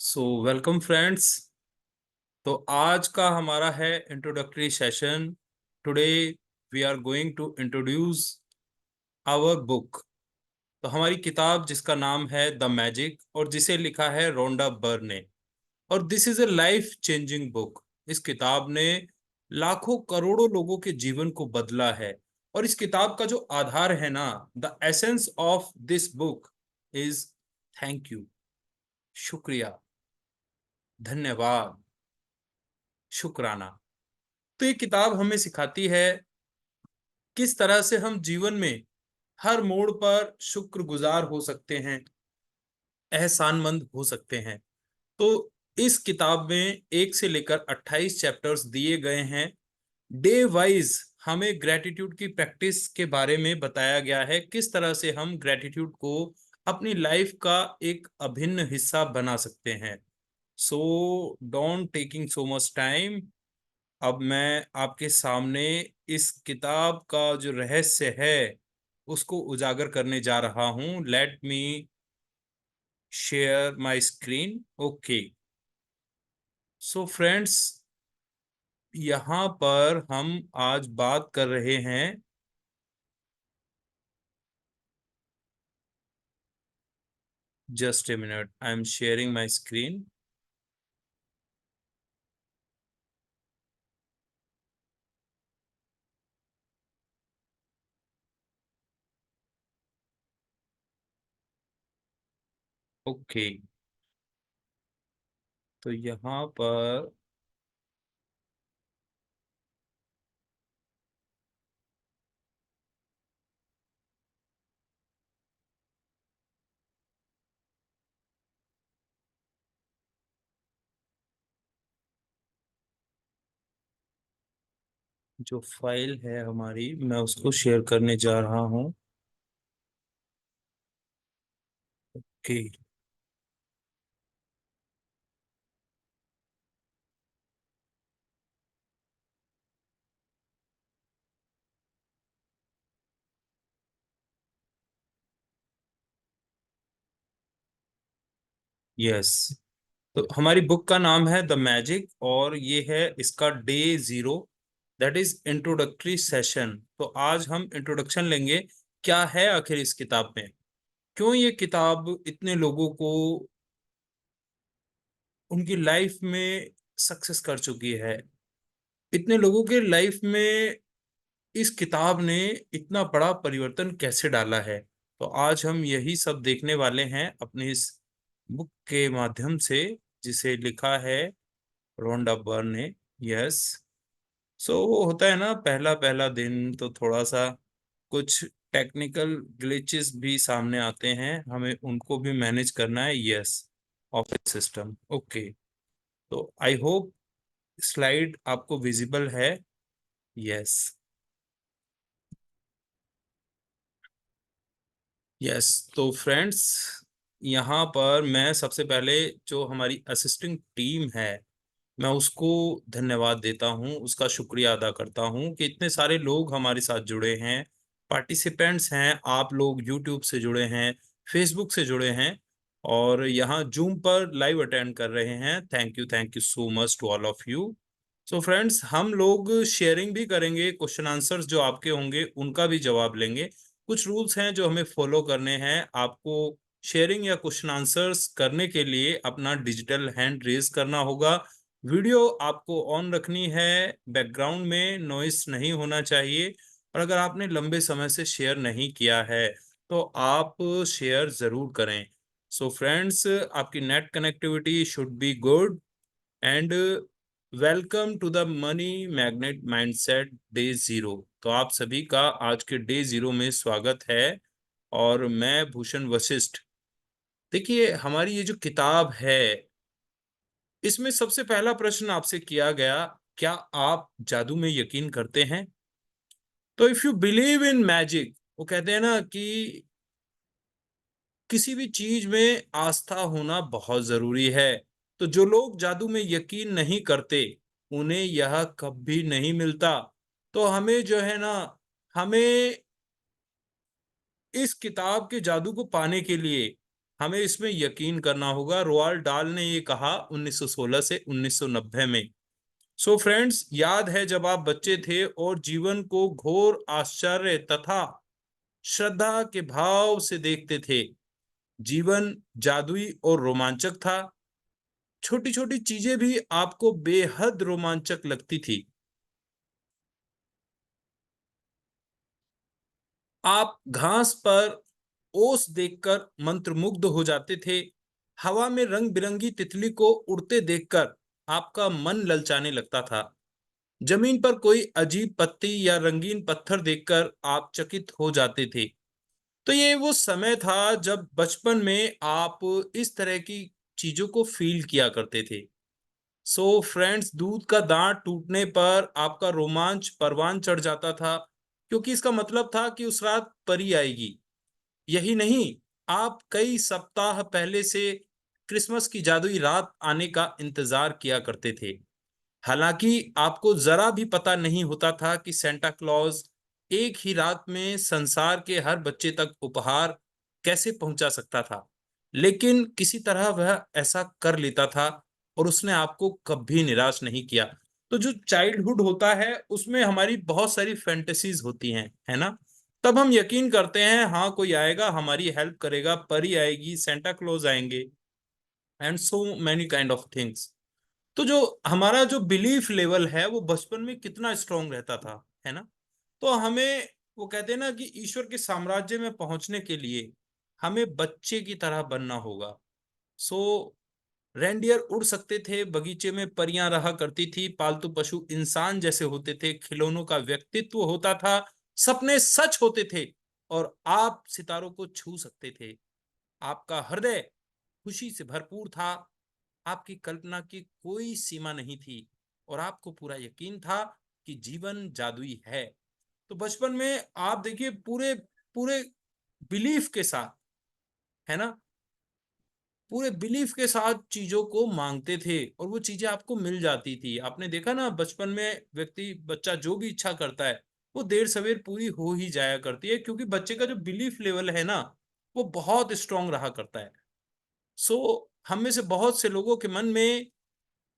Welcome friends. तो आज का हमारा है introductory session. Today we are going to introduce our book. तो हमारी किताब जिसका नाम है द मैजिक और जिसे लिखा है रोंडा बर्न ने। और this is a life changing book. इस किताब ने लाखों करोड़ों लोगों के जीवन को बदला है। और इस किताब का जो आधार है ना, the essence of this book is thank you, शुक्रिया, धन्यवाद, शुक्राना। तो ये किताब हमें सिखाती है किस तरह से हम जीवन में हर मोड़ पर शुक्रगुजार हो सकते हैं, एहसानमंद हो सकते हैं। तो इस किताब में 1 से लेकर 28 चैप्टर्स दिए गए हैं। डे वाइज हमें ग्रेटिट्यूड की प्रैक्टिस के बारे में बताया गया है, किस तरह से हम ग्रेटिट्यूड को अपनी लाइफ का एक अभिन्न हिस्सा बना सकते हैं। So don't taking so much time. अब मैं आपके सामने इस किताब का जो रहस्य है उसको उजागर करने जा रहा हूं। Let me share my screen. Okay, so friends, यहाँ पर हम आज बात कर रहे हैं। Just a minute, I am sharing my screen. Okay, तो यहाँ पर जो फाइल है हमारी, मैं उसको शेयर करने जा रहा हूँ। Okay, yes. तो हमारी बुक का नाम है द मैजिक और ये है इसका day 0, that is introductory session. तो आज हम इंट्रोडक्शन लेंगे, क्या है आखिर इस किताब में, क्यों ये किताब इतने लोगों को उनकी लाइफ में सक्सेस कर चुकी है, इतने लोगों के लाइफ में इस किताब ने इतना बड़ा परिवर्तन कैसे डाला है। तो आज हम यही सब देखने वाले हैं अपनी इस बुक के माध्यम से, जिसे लिखा है रोंडा बर्न ने। यस। वो होता है ना, पहला पहला दिन तो थोड़ा सा कुछ टेक्निकल ग्लिचेस भी सामने आते हैं, हमें उनको भी मैनेज करना है। Yes, office system. ओके, तो आई होप स्लाइड आपको विजिबल है। Yes, yes. तो फ्रेंड्स, यहाँ पर मैं सबसे पहले जो हमारी असिस्टिंग टीम है, मैं उसको धन्यवाद देता हूँ, उसका शुक्रिया अदा करता हूँ कि इतने सारे लोग हमारे साथ जुड़े हैं, पार्टिसिपेंट्स हैं, आप लोग यूट्यूब से जुड़े हैं, फेसबुक से जुड़े हैं और यहाँ जूम पर लाइव अटेंड कर रहे हैं। Thank you so much to all of you. So friends, हम लोग शेयरिंग भी करेंगे, क्वेश्चन आंसर्स जो आपके होंगे उनका भी जवाब लेंगे। कुछ रूल्स हैं जो हमें फॉलो करने हैं। आपको शेयरिंग या क्वेश्चन आंसर्स करने के लिए अपना डिजिटल हैंड रेज करना होगा। वीडियो आपको ऑन रखनी है, बैकग्राउंड में नॉइस नहीं होना चाहिए। और अगर आपने लंबे समय से शेयर नहीं किया है तो आप शेयर जरूर करें। सो फ्रेंड्स, आपकी net connectivity should be good and welcome to the money magnet mindset day 0। तो आप सभी का आज के डे 0 में स्वागत है और मैं भूषण वशिष्ठ। देखिए, हमारी ये जो किताब है, इसमें सबसे पहला प्रश्न आपसे किया गया, क्या आप जादू में यकीन करते हैं? तो if you believe in magic, वो कहते हैं ना कि किसी भी चीज में आस्था होना बहुत जरूरी है। तो जो लोग जादू में यकीन नहीं करते, उन्हें यह कभी नहीं मिलता। तो हमें जो है ना, हमें इस किताब के जादू को पाने के लिए हमें इसमें यकीन करना होगा। रोआल्ड डाल ने ये कहा 1916 से 1990 में। सो फ्रेंड्स, याद है जब आप बच्चे थे और जीवन को घोर आश्चर्य तथा श्रद्धा के भाव से देखते थे। जीवन जादुई और रोमांचक था। छोटी छोटी चीजें भी आपको बेहद रोमांचक लगती थी। आप घास पर ओस देखकर मंत्रमुग्ध हो जाते थे। हवा में रंग बिरंगी तितली को उड़ते देखकर आपका मन ललचाने लगता था। जमीन पर कोई अजीब पत्ती या रंगीन पत्थर देखकर आप चकित हो जाते थे। तो ये वो समय था जब बचपन में आप इस तरह की चीजों को फील किया करते थे। सो फ्रेंड्स, दूध का दांत टूटने पर आपका रोमांच परवान चढ़ जाता था, क्योंकि इसका मतलब था कि उस रात परी आएगी। यही नहीं, आप कई सप्ताह पहले से क्रिसमस की जादुई रात आने का इंतजार किया करते थे। हालांकि आपको जरा भी पता नहीं होता था कि सेंटा क्लॉज एक ही रात में संसार के हर बच्चे तक उपहार कैसे पहुंचा सकता था, लेकिन किसी तरह वह ऐसा कर लेता था और उसने आपको कभी निराश नहीं किया। तो जो चाइल्डहुड होता है उसमें हमारी बहुत सारी फैंटेसीज होती हैं, है ना। तब हम यकीन करते हैं हाँ कोई आएगा, हमारी हेल्प करेगा, परी आएगी, सेंटा क्लॉज आएंगे, and so many kind of things. तो जो हमारा जो बिलीफ लेवल है वो बचपन में कितना स्ट्रांग रहता था, है ना। तो हमें, वो कहते हैं ना कि ईश्वर के साम्राज्य में पहुंचने के लिए हमें बच्चे की तरह बनना होगा। सो रेंडियर उड़ सकते थे, बगीचे में परियां रहा करती थी, पालतू पशु इंसान जैसे होते थे, खिलौनों का व्यक्तित्व होता था, सपने सच होते थे, और आप सितारों को छू सकते थे। आपका हृदय खुशी से भरपूर था। आपकी कल्पना की कोई सीमा नहीं थी और आपको पूरा यकीन था कि जीवन जादुई है। तो बचपन में आप देखिए पूरे पूरे बिलीफ के साथ, है ना, पूरे बिलीफ के साथ चीजों को मांगते थे और वो चीजें आपको मिल जाती थी। आपने देखा ना, बचपन में बच्चा जो भी इच्छा करता है वो देर सवेर पूरी हो ही जाया करती है, क्योंकि बच्चे का जो बिलीफ लेवल है ना वो बहुत स्ट्रांग रहा करता है। सो हम में से बहुत से लोगों के मन में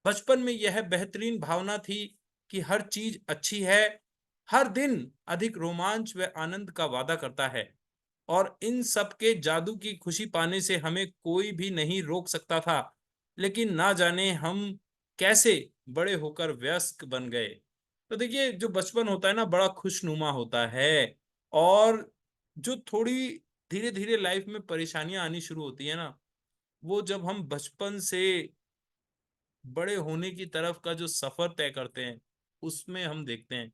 बचपन में यह बेहतरीन भावना थी कि हर चीज अच्छी है, हर दिन अधिक रोमांच व आनंद का वादा करता है, और इन सब के जादू की खुशी पाने से हमें कोई भी नहीं रोक सकता था। लेकिन ना जाने हम कैसे बड़े होकर वयस्क बन गए। तो देखिए, जो बचपन होता है ना बड़ा खुशनुमा होता है, और जो थोड़ी धीरे धीरे लाइफ में परेशानियां आनी शुरू होती है ना, वो जब हम बचपन से बड़े होने की तरफ का जो सफर तय करते हैं उसमें हम देखते हैं।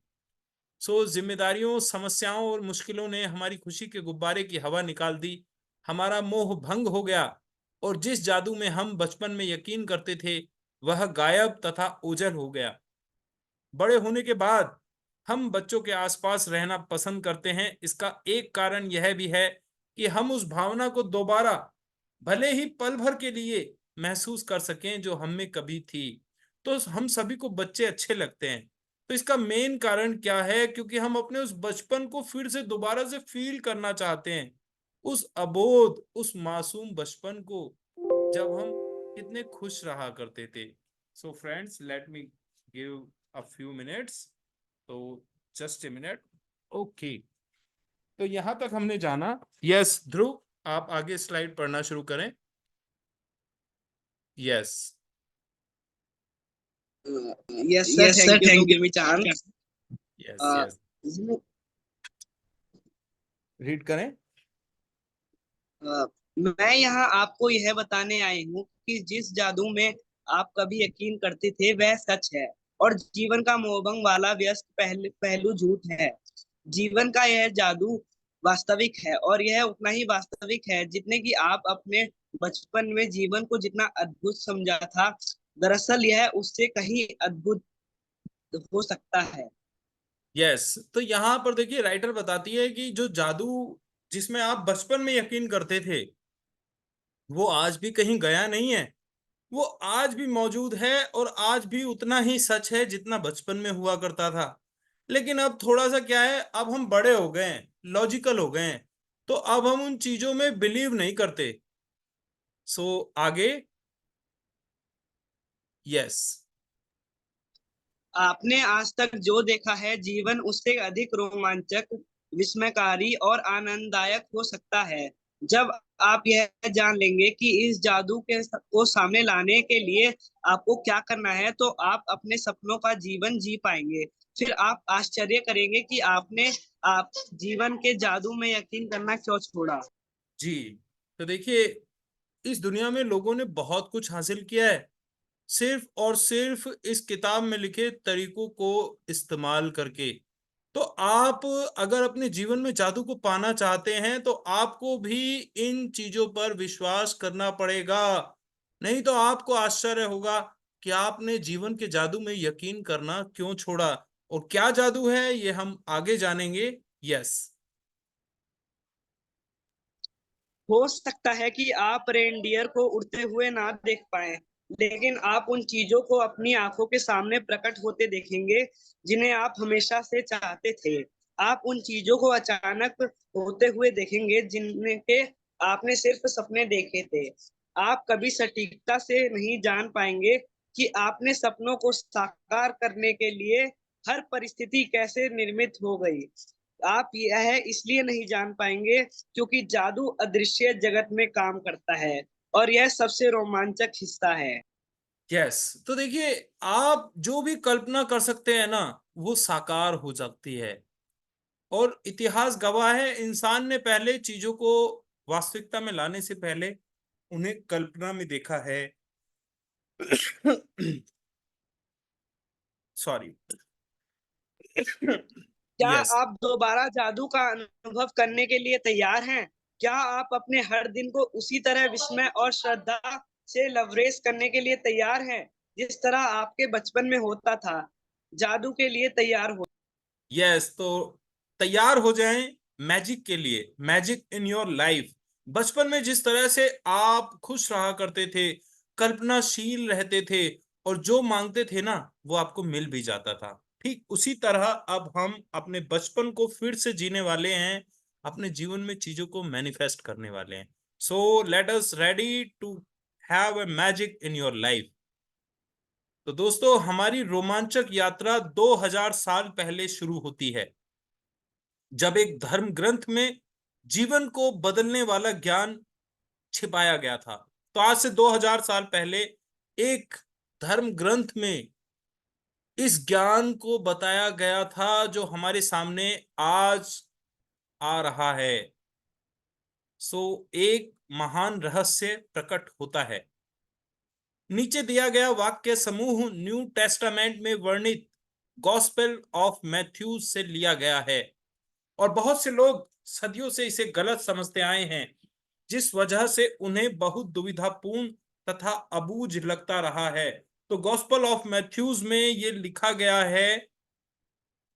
सो जिम्मेदारियों, समस्याओं और मुश्किलों ने हमारी खुशी के गुब्बारे की हवा निकाल दी। हमारा मोह भंग हो गया और जिस जादू में हम बचपन में यकीन करते थे वह गायब तथा ओझल हो गया। बड़े होने के बाद हम बच्चों के आसपास रहना पसंद करते हैं। इसका एक कारण यह भी है कि हम उस भावना को दोबारा, भले ही पल भर के लिए, महसूस कर सकें जो हम में कभी थी। तो हम सभी को बच्चे अच्छे लगते हैं। तो इसका मेन कारण क्या है? क्योंकि हम अपने उस बचपन को फिर से दोबारा से फील करना चाहते हैं, उस अबोध, उस मासूम बचपन को जब हम कितने खुश रहा करते थे। So friends, let me give a few minutes. तो जस्ट ए मिनट। ओके, तो यहां तक हमने जाना। यस ध्रुव, आप आगे स्लाइड पढ़ना शुरू करें। Yes. Yes sir, Yes, sir. Thank you too Thank you. Give me chance. Yes yes, read करें। मैं यहाँ आपको यह बताने आई हूँ कि जिस जादू में आप कभी यकीन करते थे वह सच है, और जीवन का मोहभंग वाला व्यस्त पहलू झूठ है। जीवन का यह जादू वास्तविक है, और यह उतना ही वास्तविक है जितने कि आप अपने बचपन में जीवन को जितना अद्भुत समझा था। दरअसल यह उससे कहीं अद्भुत हो सकता है। यस, तो यहां पर देखिए राइटर बताती है कि जो जादू जिसमें आप बचपन में यकीन करते थे वो आज भी कहीं गया नहीं है। वो आज भी मौजूद है और आज भी उतना ही सच है जितना बचपन में हुआ करता था। लेकिन अब थोड़ा सा क्या है, अब हम बड़े हो गए हैं, लॉजिकल हो गए हैं, तो अब हम उन चीजों में बिलीव नहीं करते। सो आगे। यस। आपने आज तक जो देखा है जीवन उससे अधिक रोमांचक, विस्मयकारी और आनंददायक हो सकता है जब आप यह जान लेंगे कि इस जादू के को सामने लाने के लिए आपको क्या करना है, तो आप अपने सपनों का जीवन जी पाएंगे। फिर आप आश्चर्य करेंगे कि आपने आप जीवन के जादू में यकीन करना क्यों छोड़ा। जी। तो देखिए, इस दुनिया में लोगों ने बहुत कुछ हासिल किया है, सिर्फ और सिर्फ इस किताब में लिखे तरीकों को इस्तेमाल करके। तो आप अगर अपने जीवन में जादू को पाना चाहते हैं तो आपको भी इन चीजों पर विश्वास करना पड़ेगा। नहीं तो आपको आश्चर्य होगा कि आपने जीवन के जादू में यकीन करना क्यों छोड़ा। और क्या जादू है ये हम आगे जानेंगे। यस। हो सकता है कि आप रेनडियर को उड़ते हुए ना देख पाए, लेकिन आप उन चीजों को अपनी आंखों के सामने प्रकट होते देखेंगे जिन्हें आप हमेशा से चाहते थे। आप उन चीजों को अचानक होते हुए देखेंगे जिनके आपने सिर्फ सपने देखे थे। आप कभी सटीकता से नहीं जान पाएंगे कि आपने सपनों को साकार करने के लिए हर परिस्थिति कैसे निर्मित हो गई। आप यह इसलिए नहीं जान पाएंगे क्योंकि जादू अदृश्य जगत में काम करता है, और यह सबसे रोमांचक हिस्सा है। यस। तो देखिए, आप जो भी कल्पना कर सकते हैं ना, वो साकार हो सकती है। और इतिहास गवाह है, इंसान ने पहले चीजों को वास्तविकता में लाने से पहले उन्हें कल्पना में देखा है। सॉरी। क्या यस। आप दोबारा जादू का अनुभव करने के लिए तैयार हैं? क्या आप अपने हर दिन को उसी तरह विस्मय और श्रद्धा से लवरेज करने के लिए तैयार हैं जिस तरह आपके बचपन में होता था? जादू के लिए तैयार हो। यस। तो तैयार हो जाएं मैजिक के लिए, मैजिक इन योर लाइफ। बचपन में जिस तरह से आप खुश रहा करते थे, कल्पनाशील रहते थे, और जो मांगते थे ना वो आपको मिल भी जाता था, ठीक उसी तरह अब हम अपने बचपन को फिर से जीने वाले हैं, अपने जीवन में चीजों को मैनिफेस्ट करने वाले हैं। So let us ready to have a magic in your life. तो दोस्तों, हमारी रोमांचक यात्रा 2000 साल पहले शुरू होती है, जब एक धर्म ग्रंथ में जीवन को बदलने वाला ज्ञान छिपाया गया था। तो आज से 2000 साल पहले एक धर्म ग्रंथ में इस ज्ञान को बताया गया था जो हमारे सामने आज आ रहा है। सो एक महान रहस्य प्रकट होता है। नीचे दिया गया वाक्य समूह न्यू टेस्टामेंट में वर्णित गॉस्पेल ऑफ मैथ्यूज से लिया गया है, और बहुत से लोग सदियों से इसे गलत समझते आए हैं, जिस वजह से उन्हें बहुत दुविधापूर्ण तथा अबूझ लगता रहा है। तो गॉस्पेल ऑफ मैथ्यूज में ये लिखा गया है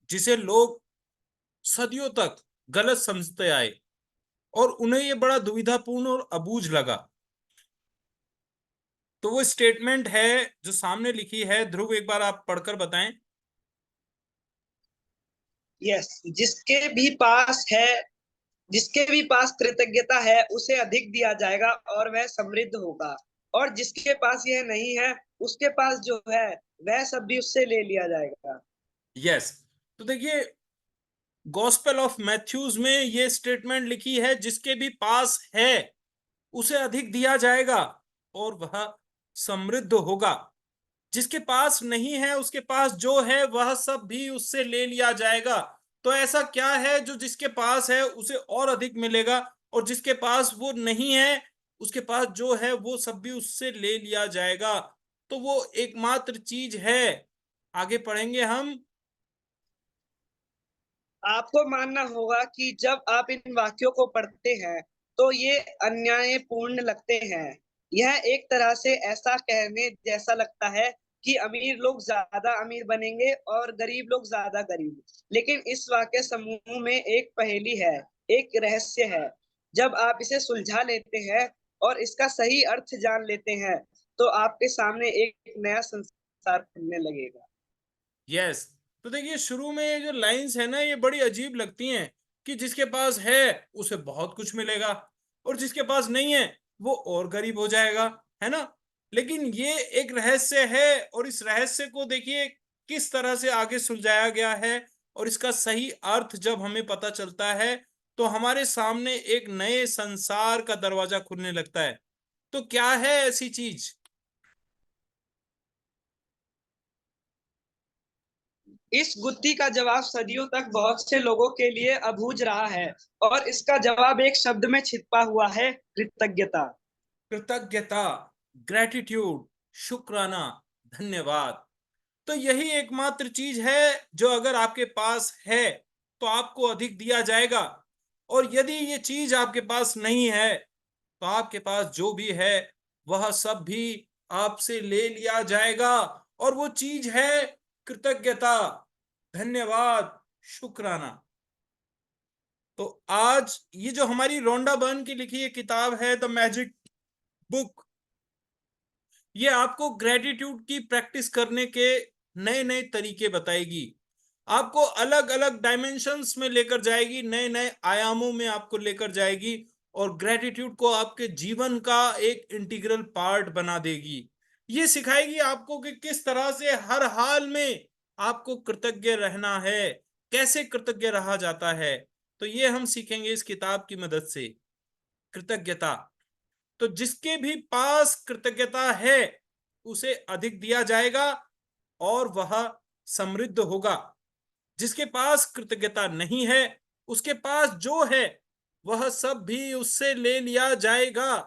जिसे लोग सदियों तक गलत समझते आए, और उन्हें ये बड़ा दुविधापूर्ण और अबूझ लगा। तो वो स्टेटमेंट है जो सामने लिखी है, ध्रुव एक बार आप पढ़कर बताएं। यस। जिसके भी पास कृतज्ञता है उसे अधिक दिया जाएगा और वह समृद्ध होगा, और जिसके पास यह नहीं है उसके पास जो है वह सब भी उससे ले लिया जाएगा। यस। तो देखिए, गॉस्पेल ऑफ मैथ्यूज में ये स्टेटमेंट लिखी है, जिसके भी पास है उसे अधिक दिया जाएगा और वह समृद्ध होगा। जिसके पास नहीं है उसके पास जो है वह सब भी उससे ले लिया जाएगा। तो ऐसा क्या है जो जिसके पास है उसे और अधिक मिलेगा, और जिसके पास वो नहीं है उसके पास जो है वो सब भी उससे ले लिया जाएगा। तो वो एकमात्र चीज है। आगे पढ़ेंगे हम। आपको मानना होगा कि जब आप इन वाक्यों को पढ़ते हैं तो ये अन्यायपूर्ण लगते हैं। यह एक तरह से ऐसा कहने जैसा लगता है कि अमीर लोग ज्यादा अमीर बनेंगे और गरीब लोग ज्यादा गरीब। लेकिन इस वाक्य समूह में एक पहेली है, एक रहस्य है। जब आप इसे सुलझा लेते हैं और इसका सही अर्थ जान लेते हैं, तो आपके सामने एक नया संसार खुलने लगेगा। यस। तो देखिए, शुरू में ये जो लाइंस है ना ये बड़ी अजीब लगती हैं, कि जिसके पास है उसे बहुत कुछ मिलेगा, और जिसके पास नहीं है वो और गरीब हो जाएगा, है ना। लेकिन ये एक रहस्य है, और इस रहस्य को देखिए किस तरह से आगे सुलझाया गया है, और इसका सही अर्थ जब हमें पता चलता है तो हमारे सामने एक नए संसार का दरवाजा खुलने लगता है। तो क्या है ऐसी चीज? इस गुत्थी का जवाब सदियों तक बहुत से लोगों के लिए अबूझ रहा है, और इसका जवाब एक शब्द में छिपा हुआ है, कृतज्ञता। कृतज्ञता, ग्रेटिट्यूड, शुक्राना, धन्यवाद। तो यही एकमात्र चीज है जो अगर आपके पास है तो आपको अधिक दिया जाएगा, और यदि ये चीज आपके पास नहीं है तो आपके पास जो भी है वह सब भी आपसे ले लिया जाएगा। और वो चीज है कृतज्ञता, धन्यवाद, शुक्राना। तो आज ये जो हमारी रोंडा बर्न की लिखी ये किताब है, द मैजिक बुक, ये आपको ग्रेटिट्यूड की प्रैक्टिस करने के नए नए तरीके बताएगी, आपको अलग अलग डायमेंशंस में लेकर जाएगी, नए नए आयामों में आपको लेकर जाएगी, और ग्रेटिट्यूड को आपके जीवन का एक इंटीग्रल पार्ट बना देगी। ये सिखाएगी आपको कि किस तरह से हर हाल में आपको कृतज्ञ रहना है, कैसे कृतज्ञ रहा जाता है। तो ये हम सीखेंगे इस किताब की मदद से, कृतज्ञता। तो जिसके भी पास कृतज्ञता है उसे अधिक दिया जाएगा और वह समृद्ध होगा। जिसके पास कृतज्ञता नहीं है उसके पास जो है वह सब भी उससे ले लिया जाएगा।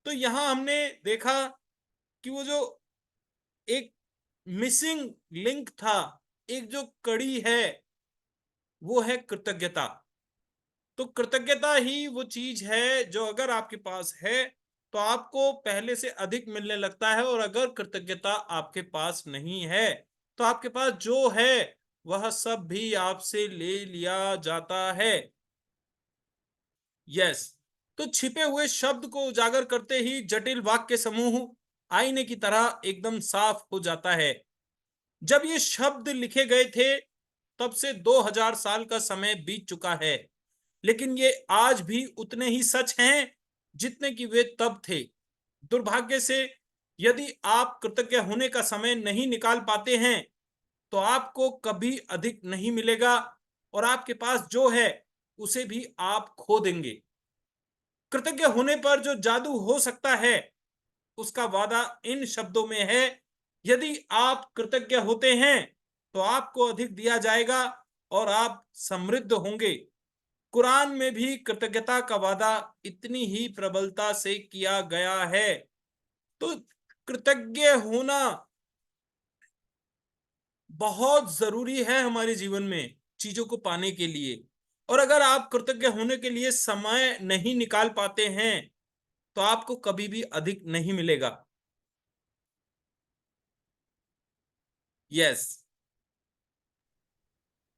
तो यहां हमने देखा कि वो जो एक मिसिंग लिंक था, एक जो कड़ी है, वो है कृतज्ञता। तो कृतज्ञता ही वो चीज है जो अगर आपके पास है तो आपको पहले से अधिक मिलने लगता है, और अगर कृतज्ञता आपके पास नहीं है तो आपके पास जो है वह सब भी आपसे ले लिया जाता है। यस। तो छिपे हुए शब्द को उजागर करते ही जटिल वाक्य समूह आईने की तरह एकदम साफ हो जाता है। जब ये शब्द लिखे गए थे तब से 2000 साल का समय बीत चुका है, लेकिन ये आज भी उतने ही सच हैं जितने कि वे तब थे। दुर्भाग्य से यदि आप कृतज्ञ होने का समय नहीं निकाल पाते हैं तो आपको कभी अधिक नहीं मिलेगा, और आपके पास जो है उसे भी आप खो देंगे। कृतज्ञ होने पर जो जादू हो सकता है उसका वादा इन शब्दों में है, यदि आप कृतज्ञ होते हैं तो आपको अधिक दिया जाएगा और आप समृद्ध होंगे। कुरान में भी कृतज्ञता का वादा इतनी ही प्रबलता से किया गया है। तो कृतज्ञ होना बहुत जरूरी है हमारे जीवन में चीजों को पाने के लिए। और अगर आप कृतज्ञ होने के लिए समय नहीं निकाल पाते हैं तो आपको कभी भी अधिक नहीं मिलेगा। यस।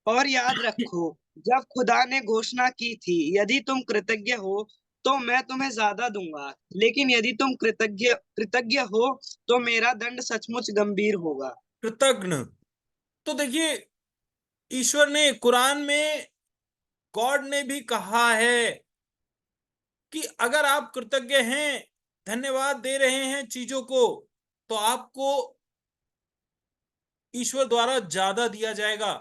और याद रखो, जब खुदा ने घोषणा की थी, यदि तुम कृतज्ञ हो तो मैं तुम्हें ज्यादा दूंगा, लेकिन यदि तुम कृतज्ञ कृतज्ञ हो तो मेरा दंड सचमुच गंभीर होगा। कृतज्ञ। तो देखिए ईश्वर ने कुरान में, गॉड ने भी कहा है कि अगर आप कृतज्ञ हैं, धन्यवाद दे रहे हैं चीजों को, तो आपको ईश्वर द्वारा ज्यादा दिया जाएगा।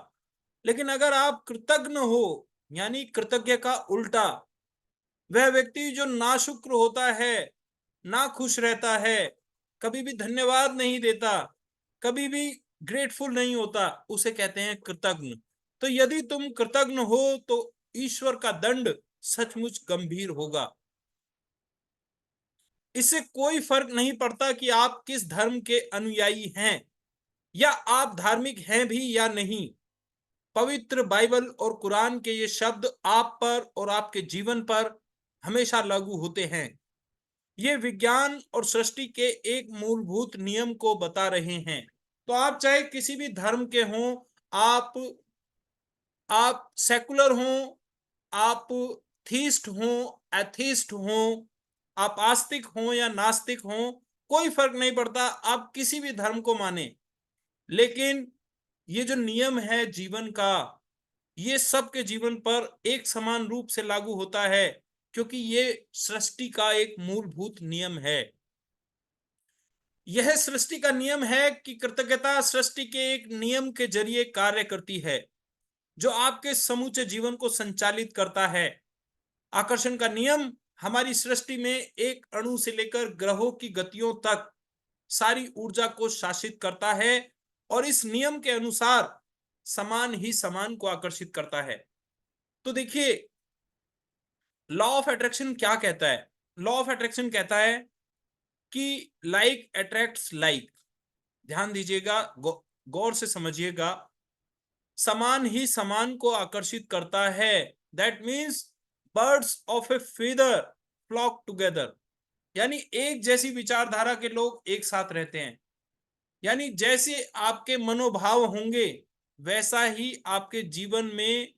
लेकिन अगर आप कृतज्ञ हो, यानी कृतज्ञ का उल्टा, वह व्यक्ति जो नाशुक्र होता है, ना खुश रहता है, कभी भी धन्यवाद नहीं देता, कभी भी ग्रेटफुल नहीं होता, उसे कहते हैं कृतज्ञ। तो यदि तुम कृतज्ञ हो तो ईश्वर का दंड सचमुच गंभीर होगा। इससे कोई फर्क नहीं पड़ता कि आप किस धर्म के अनुयायी हैं, या आप धार्मिक हैं भी या नहीं। पवित्र बाइबल और कुरान के ये शब्द आप पर और आपके जीवन पर हमेशा लागू होते हैं। ये विज्ञान और सृष्टि के एक मूलभूत नियम को बता रहे हैं। तो आप चाहे किसी भी धर्म के हों, आप आप सेकुलर हों, आप थीस्ट हों, एथिस्ट हों, आप आस्तिक हों या नास्तिक हों, कोई फर्क नहीं पड़ता, आप किसी भी धर्म को माने। लेकिन ये जो नियम है जीवन का, ये सबके जीवन पर एक समान रूप से लागू होता है। क्योंकि ये सृष्टि का एक मूलभूत नियम है। यह सृष्टि का नियम है कि कृतज्ञता सृष्टि के एक नियम के जरिए कार्य करती है, जो आपके समूचे जीवन को संचालित करता है। आकर्षण का नियम हमारी सृष्टि में एक अणु से लेकर ग्रहों की गतियों तक सारी ऊर्जा को शासित करता है, और इस नियम के अनुसार समान ही समान को आकर्षित करता है। तो देखिए, लॉ ऑफ अट्रैक्शन क्या कहता है? लॉ ऑफ अट्रैक्शन कहता है कि लाइक अट्रैक्ट्स लाइक। ध्यान दीजिएगा, गौर से समझिएगा। समान ही समान को आकर्षित करता है। That means birds of a feather flock together. यानी एक जैसी विचारधारा के लोग एक साथ रहते हैं। यानी जैसे आपके मनोभाव होंगे, वैसा ही आपके जीवन में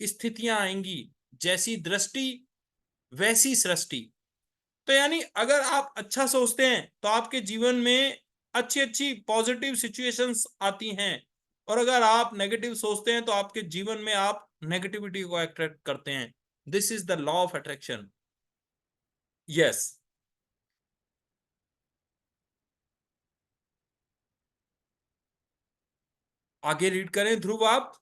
स्थितियां आएंगी। जैसी दृष्टि वैसी सृष्टि। तो यानी अगर आप अच्छा सोचते हैं तो आपके जीवन में अच्छी अच्छी पॉजिटिव सिचुएशंस आती हैं, और अगर आप नेगेटिव सोचते हैं तो आपके जीवन में आप नेगेटिविटी को अट्रैक्ट करते हैं। This is the law of attraction. Yes, आगे रीड करें ध्रुव आप।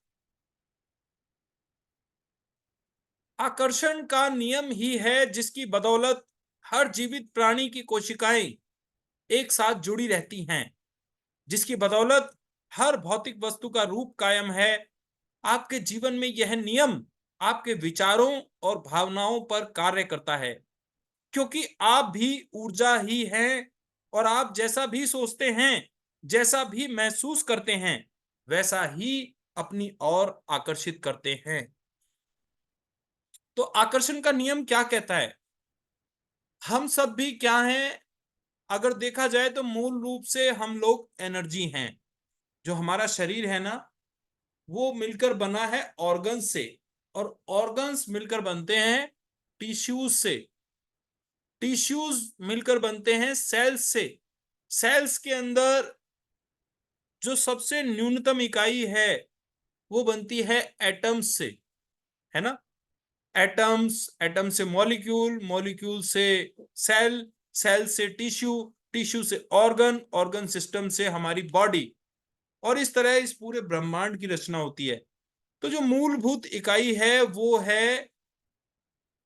आकर्षण का नियम ही है जिसकी बदौलत हर जीवित प्राणी की कोशिकाएं एक साथ जुड़ी रहती हैं, जिसकी बदौलत हर भौतिक वस्तु का रूप कायम है। आपके जीवन में यह नियम आपके विचारों और भावनाओं पर कार्य करता है, क्योंकि आप भी ऊर्जा ही हैं, और आप जैसा भी सोचते हैं, जैसा भी महसूस करते हैं, वैसा ही अपनी ओर आकर्षित करते हैं। तो आकर्षण का नियम क्या कहता है? हम सब भी क्या हैं? अगर देखा जाए तो मूल रूप से हम लोग एनर्जी हैं। जो हमारा शरीर है ना, वो मिलकर बना है ऑर्गन्स से, और ऑर्गन्स मिलकर बनते हैं टिश्यूज से। टिश्यूज मिलकर बनते हैं सेल्स से। सेल्स के अंदर जो सबसे न्यूनतम इकाई है वो बनती है एटम्स से, है ना। एटम्स, एटम से मॉलिक्यूल, मॉलिक्यूल से सेल, सेल से टिश्यू, टिश्यू से ऑर्गन, ऑर्गन सिस्टम से हमारी बॉडी, और इस तरह इस पूरे ब्रह्मांड की रचना होती है। तो जो मूलभूत इकाई है वो है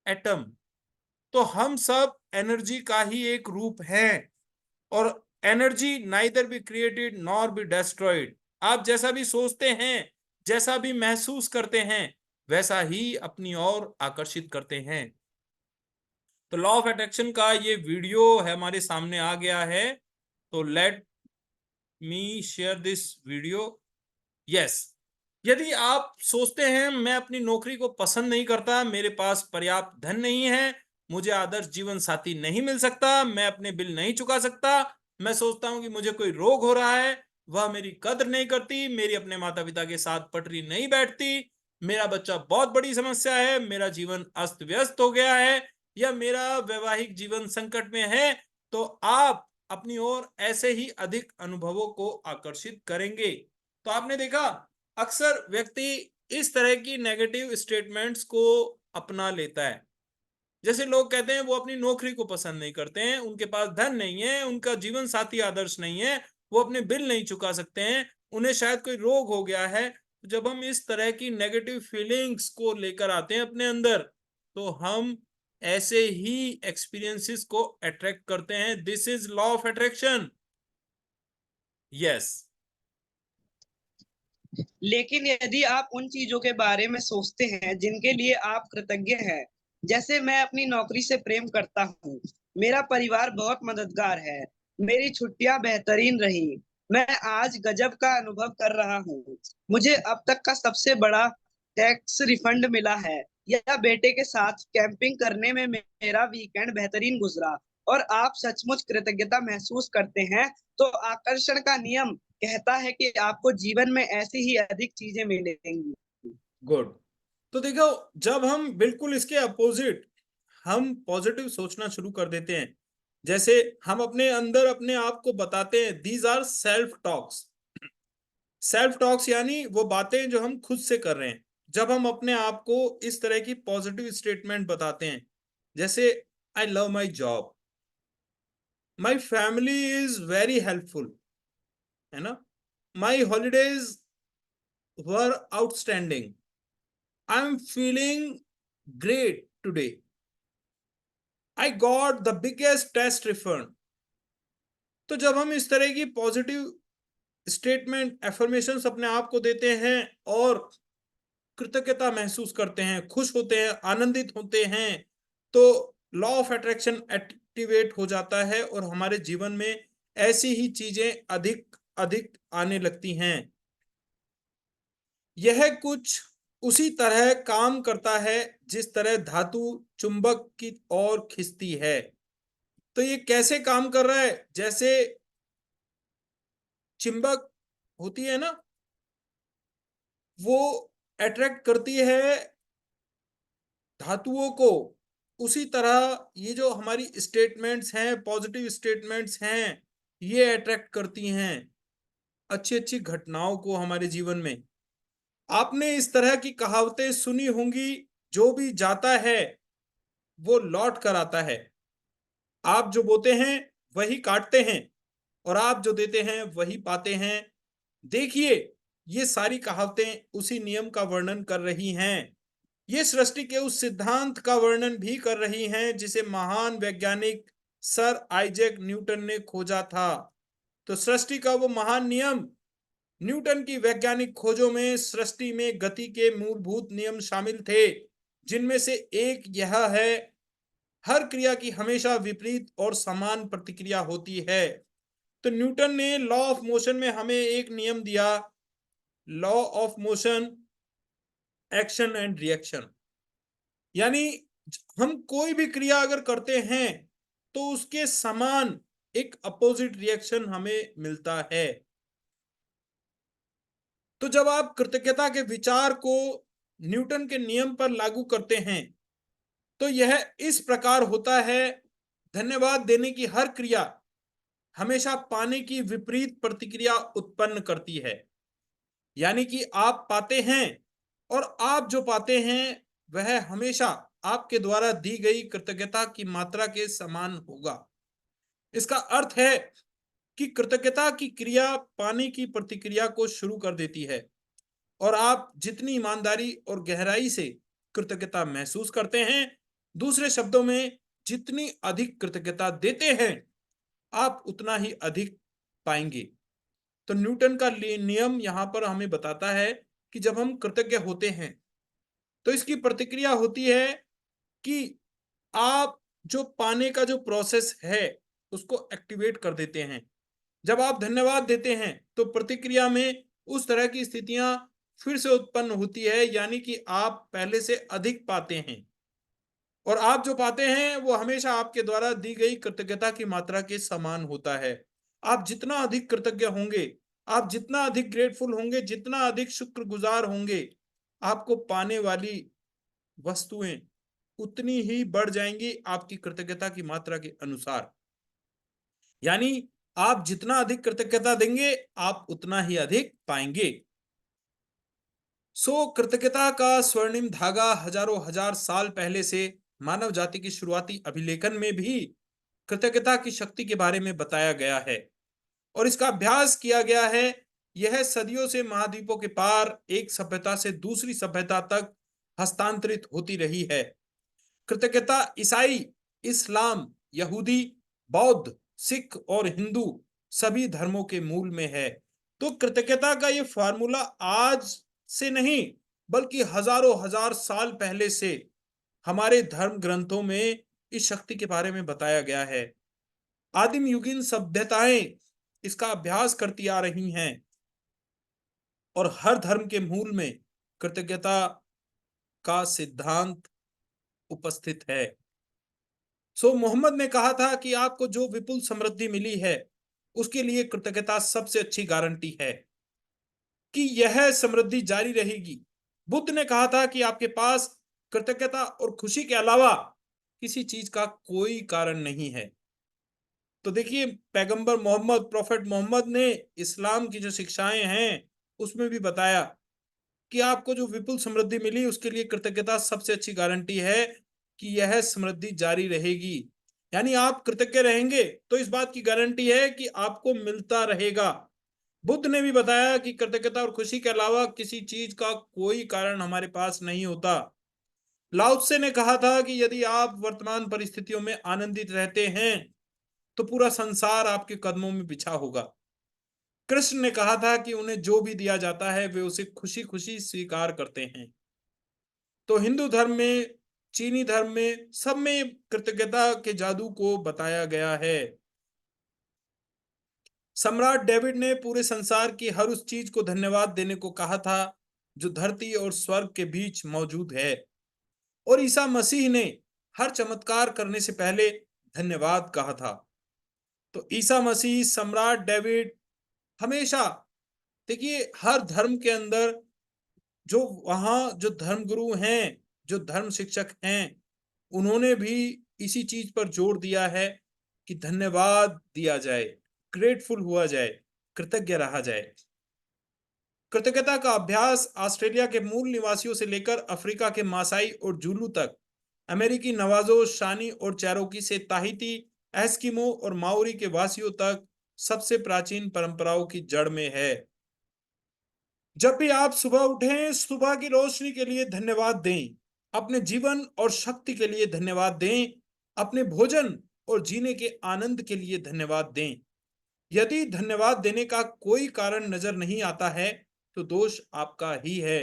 एटम। तो हम सब एनर्जी का ही एक रूप है, और energy neither be created nor be destroyed. आप जैसा भी सोचते हैं, जैसा भी महसूस करते हैं, वैसा ही अपनी ओर आकर्षित करते हैं। तो लॉ ऑफ अट्रैक्शन का ये वीडियो है हमारे सामने आ गया है। तो let me share this video. Yes, यदि आप सोचते हैं मैं अपनी नौकरी को पसंद नहीं करता, मेरे पास पर्याप्त धन नहीं है, मुझे आदर्श जीवन साथी नहीं मिल सकता, मैं अपने बिल नहीं चुका सकता, मैं सोचता हूं कि मुझे कोई रोग हो रहा है, वह मेरी कद्र नहीं करती, मेरी अपने माता पिता के साथ पटरी नहीं बैठती, मेरा बच्चा बहुत बड़ी समस्या है, मेरा जीवन अस्त व्यस्त हो गया है, या मेरा वैवाहिक जीवन संकट में है, तो आप अपनी ओर ऐसे ही अधिक अनुभवों को आकर्षित करेंगे। तो आपने देखा, अक्सर व्यक्ति इस तरह की नेगेटिव स्टेटमेंट्स को अपना लेता है। जैसे लोग कहते हैं वो अपनी नौकरी को पसंद नहीं करते हैं, उनके पास धन नहीं है, उनका जीवन साथी आदर्श नहीं है, वो अपने बिल नहीं चुका सकते हैं, उन्हें शायद कोई रोग हो गया है। तो जब हम इस तरह की नेगेटिव फीलिंग्स को लेकर आते हैं अपने अंदर, तो हम ऐसे ही एक्सपीरियंसेस को अट्रैक्ट करते हैं। This is law of attraction. Yes. लेकिन यदि आप उन चीजों के बारे में सोचते हैं जिनके लिए आप कृतज्ञ हैं, जैसे मैं अपनी नौकरी से प्रेम करता हूँ, मेरा परिवार बहुत मददगार है, मेरी छुट्टियां बेहतरीन रही, मैं आज गजब का अनुभव कर रहा हूँ, मुझे अब तक का सबसे बड़ा टैक्स रिफंड मिला है, या बेटे के साथ कैंपिंग करने में मेरा वीकेंड बेहतरीन गुजरा, और आप सचमुच कृतज्ञता महसूस करते हैं, तो आकर्षण का नियम कहता है कि आपको जीवन में ऐसी ही अधिक चीजें मिलेंगी। गुड। तो देखो, जब हम बिल्कुल इसके अपोजिट हम पॉजिटिव सोचना शुरू कर देते हैं, जैसे हम अपने अंदर अपने आप को बताते हैं, these are self talks. Self talks यानी वो बातें जो हम खुद से कर रहे हैं। जब हम अपने आप को इस तरह की पॉजिटिव स्टेटमेंट बताते हैं, जैसे I love my job, my family is very helpful, है ना, my holidays were outstanding, I am feeling great today, I got the biggest test refund. तो जब हम इस तरह की पॉजिटिव स्टेटमेंट एफर्मेशंस अपने आप को देते हैं और कृतज्ञता महसूस करते हैं, खुश होते हैं, आनंदित होते हैं, तो लॉ ऑफ अट्रैक्शन एक्टिवेट हो जाता है और हमारे जीवन में ऐसी ही चीजें अधिक अधिक आने लगती हैं। यह कुछ उसी तरह काम करता है जिस तरह धातु चुंबक की ओर खींचती है। तो ये कैसे काम कर रहा है? जैसे चुंबक होती है ना, वो अट्रैक्ट करती है धातुओं को, उसी तरह ये जो हमारी स्टेटमेंट्स हैं, पॉजिटिव स्टेटमेंट्स हैं, ये अट्रैक्ट करती हैं अच्छी अच्छी घटनाओं को हमारे जीवन में। आपने इस तरह की कहावतें सुनी होंगी, जो भी जाता है वो लौट कर आता है। आप जो बोते हैं वही काटते हैं, और आप जो देते हैं वही पाते हैं। देखिए, ये सारी कहावतें उसी नियम का वर्णन कर रही हैं। ये सृष्टि के उस सिद्धांत का वर्णन भी कर रही हैं जिसे महान वैज्ञानिक सर आइजैक न्यूटन ने खोजा था। तो सृष्टि का वो महान नियम, न्यूटन की वैज्ञानिक खोजों में सृष्टि में गति के मूलभूत नियम शामिल थे, जिनमें से एक यह है, हर क्रिया की हमेशा विपरीत और समान प्रतिक्रिया होती है। तो न्यूटन ने लॉ ऑफ मोशन में हमें एक नियम दिया, law of motion, action and reaction. यानी हम कोई भी क्रिया अगर करते हैं तो उसके समान एक अपोजिट रिएक्शन हमें मिलता है। तो जब आप कृतज्ञता के विचार को न्यूटन के नियम पर लागू करते हैं तो यह इस प्रकार होता है, धन्यवाद देने की हर क्रिया हमेशा पाने की विपरीत प्रतिक्रिया उत्पन्न करती है। यानी कि आप पाते हैं और आप जो पाते हैं वह हमेशा आपके द्वारा दी गई कृतज्ञता की मात्रा के समान होगा। इसका अर्थ है कि कृतज्ञता की क्रिया पाने की प्रतिक्रिया को शुरू कर देती है, और आप जितनी ईमानदारी और गहराई से कृतज्ञता महसूस करते हैं, दूसरे शब्दों में जितनी अधिक कृतज्ञता देते हैं, आप उतना ही अधिक पाएंगे। तो न्यूटन का नियम यहां पर हमें बताता है कि जब हम कृतज्ञ होते हैं तो इसकी प्रतिक्रिया होती है कि आप जो पाने का जो प्रोसेस है उसको एक्टिवेट कर देते हैं। जब आप धन्यवाद देते हैं तो प्रतिक्रिया में उस तरह की स्थितियां फिर से उत्पन्न होती है, यानी कि आप पहले से अधिक पाते हैं, और आप जो पाते हैं वो हमेशा आपके द्वारा दी गई कृतज्ञता की मात्रा के समान होता है। आप जितना अधिक कृतज्ञ होंगे, आप जितना अधिक ग्रेटफुल होंगे, जितना अधिक शुक्रगुजार होंगे, आपको पाने वाली वस्तुएं उतनी ही बढ़ जाएंगी आपकी कृतज्ञता की मात्रा के अनुसार। यानी आप जितना अधिक कृतज्ञता देंगे, आप उतना ही अधिक पाएंगे। कृतज्ञता का स्वर्णिम धागा हजारों हजार साल पहले से मानव जाति की शुरुआती अभिलेखन में भी कृतज्ञता की शक्ति के बारे में बताया गया है और इसका अभ्यास किया गया है। यह सदियों से महाद्वीपों के पार एक सभ्यता से दूसरी सभ्यता तक हस्तांतरित होती रही है। कृतज्ञता ईसाई, इस्लाम, यहूदी, बौद्ध, सिख और हिंदू सभी धर्मों के मूल में है। तो कृतज्ञता का ये फार्मूला आज से नहीं बल्कि हजारों हजार साल पहले से हमारे धर्म ग्रंथों में इस शक्ति के बारे में बताया गया है। आदिम युगीन सभ्यताएं इसका अभ्यास करती आ रही हैं और हर धर्म के मूल में कृतज्ञता का सिद्धांत उपस्थित है। मोहम्मद ने कहा था कि आपको जो विपुल समृद्धि मिली है उसके लिए कृतज्ञता सबसे अच्छी गारंटी है कि यह समृद्धि जारी रहेगी। बुद्ध ने कहा था कि आपके पास कृतज्ञता और खुशी के अलावा किसी चीज का कोई कारण नहीं है। तो देखिए, पैगंबर मोहम्मद, प्रोफेट मोहम्मद ने इस्लाम की जो शिक्षाएं हैं उसमें भी बताया कि आपको जो विपुल समृद्धि मिली उसके लिए कृतज्ञता सबसे अच्छी गारंटी है कि यह समृद्धि जारी रहेगी। यानी आप कृतज्ञ रहेंगे तो इस बात की गारंटी है कि आपको मिलता रहेगा। बुद्ध ने भी बताया कि कृतज्ञता और खुशी के अलावा किसी चीज का कोई कारण हमारे पास नहीं होता। लाओ त्से ने कहा था कि यदि आप वर्तमान परिस्थितियों में आनंदित रहते हैं तो पूरा संसार आपके कदमों में बिछा होगा। कृष्ण ने कहा था कि उन्हें जो भी दिया जाता है वे उसे खुशी खुशी स्वीकार करते हैं। तो हिंदू धर्म में, चीनी धर्म में, सब में कृतज्ञता के जादू को बताया गया है। सम्राट डेविड ने पूरे संसार की हर उस चीज को धन्यवाद देने को कहा था जो धरती और स्वर्ग के बीच मौजूद है। और ईसा मसीह ने हर चमत्कार करने से पहले धन्यवाद कहा था। तो ईसा मसीह, सम्राट डेविड, हमेशा, देखिए, हर धर्म के अंदर जो वहां जो धर्मगुरु हैं, जो धर्म शिक्षक हैं, उन्होंने भी इसी चीज पर जोर दिया है कि धन्यवाद दिया जाए, ग्रेटफुल हुआ जाए, कृतज्ञ रहा जाए। कृतज्ञता का अभ्यास ऑस्ट्रेलिया के मूल निवासियों से लेकर अफ्रीका के मासाई और जूलू तक, अमेरिकी नवाजो, शानी और चैरोकी से ताहिती, एस्किमो और माओरी के वासियों तक सबसे प्राचीन परंपराओं की जड़ में है। जब भी आप सुबह उठें, सुबह की रोशनी के लिए धन्यवाद दें, अपने जीवन और शक्ति के लिए धन्यवाद दें, अपने भोजन और जीने के आनंद के लिए धन्यवाद दें। यदि धन्यवाद देने का कोई कारण नजर नहीं आता है तो दोष आपका ही है।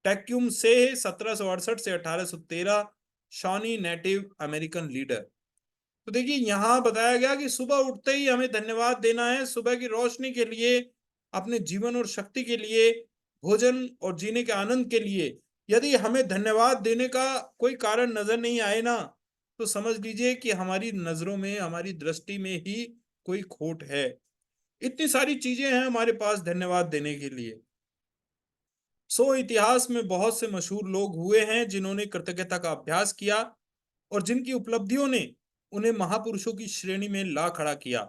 टैक्यूम से 1768 से 1813, शॉनी नेटिव अमेरिकन लीडर। तो देखिए, यहां बताया गया कि सुबह उठते ही हमें धन्यवाद देना है, सुबह की रोशनी के लिए, अपने जीवन और शक्ति के लिए, भोजन और जीने के आनंद के लिए। यदि हमें धन्यवाद देने का कोई कारण नजर नहीं आए ना, तो समझ लीजिए कि हमारी नजरों में, हमारी दृष्टि में ही कोई खोट है। इतनी सारी चीजें हैं हमारे पास धन्यवाद देने के लिए। इतिहास में बहुत से मशहूर लोग हुए हैं जिन्होंने कृतज्ञता का अभ्यास किया और जिनकी उपलब्धियों ने उन्हें महापुरुषों की श्रेणी में ला खड़ा किया।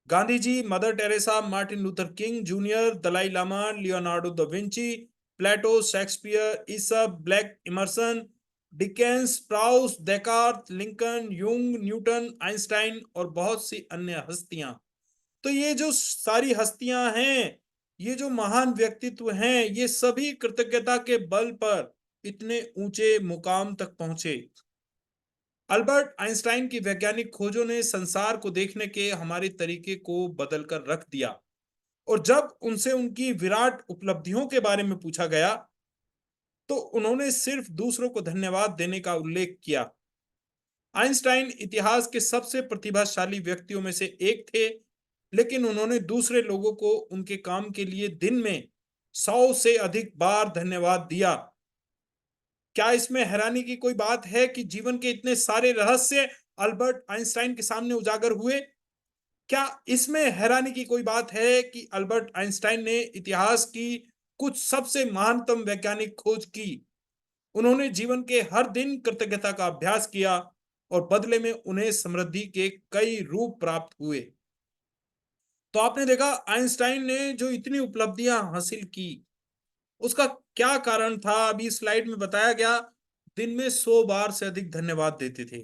Gandhi ji, Mother Teresa, Martin Luther King Junior, Dalai Lama, Leonardo da Vinci, Plato, Shakespeare, Aesop, Blake Emerson, Dickens, Proust, Descartes, Lincoln, Jung, Newton, Einstein और बहुत सी अन्य हस्तियां। तो ये जो सारी हस्तियां हैं, ये जो महान व्यक्तित्व हैं, ये सभी कृतज्ञता के बल पर इतने ऊंचे मुकाम तक पहुंचे। अल्बर्ट आइंस्टाइन की वैज्ञानिक खोजों ने संसार को देखने के हमारे तरीके को बदलकर रख दिया। और जब उनसे उनकी विराट उपलब्धियों के बारे में पूछा गया तो उन्होंने सिर्फ दूसरों को धन्यवाद देने का उल्लेख किया। आइंस्टाइन इतिहास के सबसे प्रतिभाशाली व्यक्तियों में से एक थे, लेकिन उन्होंने दूसरे लोगों को उनके काम के लिए दिन में 100 से अधिक बार धन्यवाद दिया। क्या इसमें हैरानी की कोई बात है कि जीवन के इतने सारे रहस्य अल्बर्ट आइंस्टाइन के सामने उजागर हुए? क्या इसमें हैरानी की कोई बात है कि अल्बर्ट आइंस्टाइन ने इतिहास की कुछ सबसे महानतम वैज्ञानिक खोज की? उन्होंने जीवन के हर दिन कृतज्ञता का अभ्यास किया और बदले में उन्हें समृद्धि के कई रूप प्राप्त हुए। तो आपने देखा, आइंस्टाइन ने जो इतनी उपलब्धियां हासिल की, उसका क्या कारण था? अभी स्लाइड में बताया गया, दिन में 100 बार से अधिक धन्यवाद देते थे,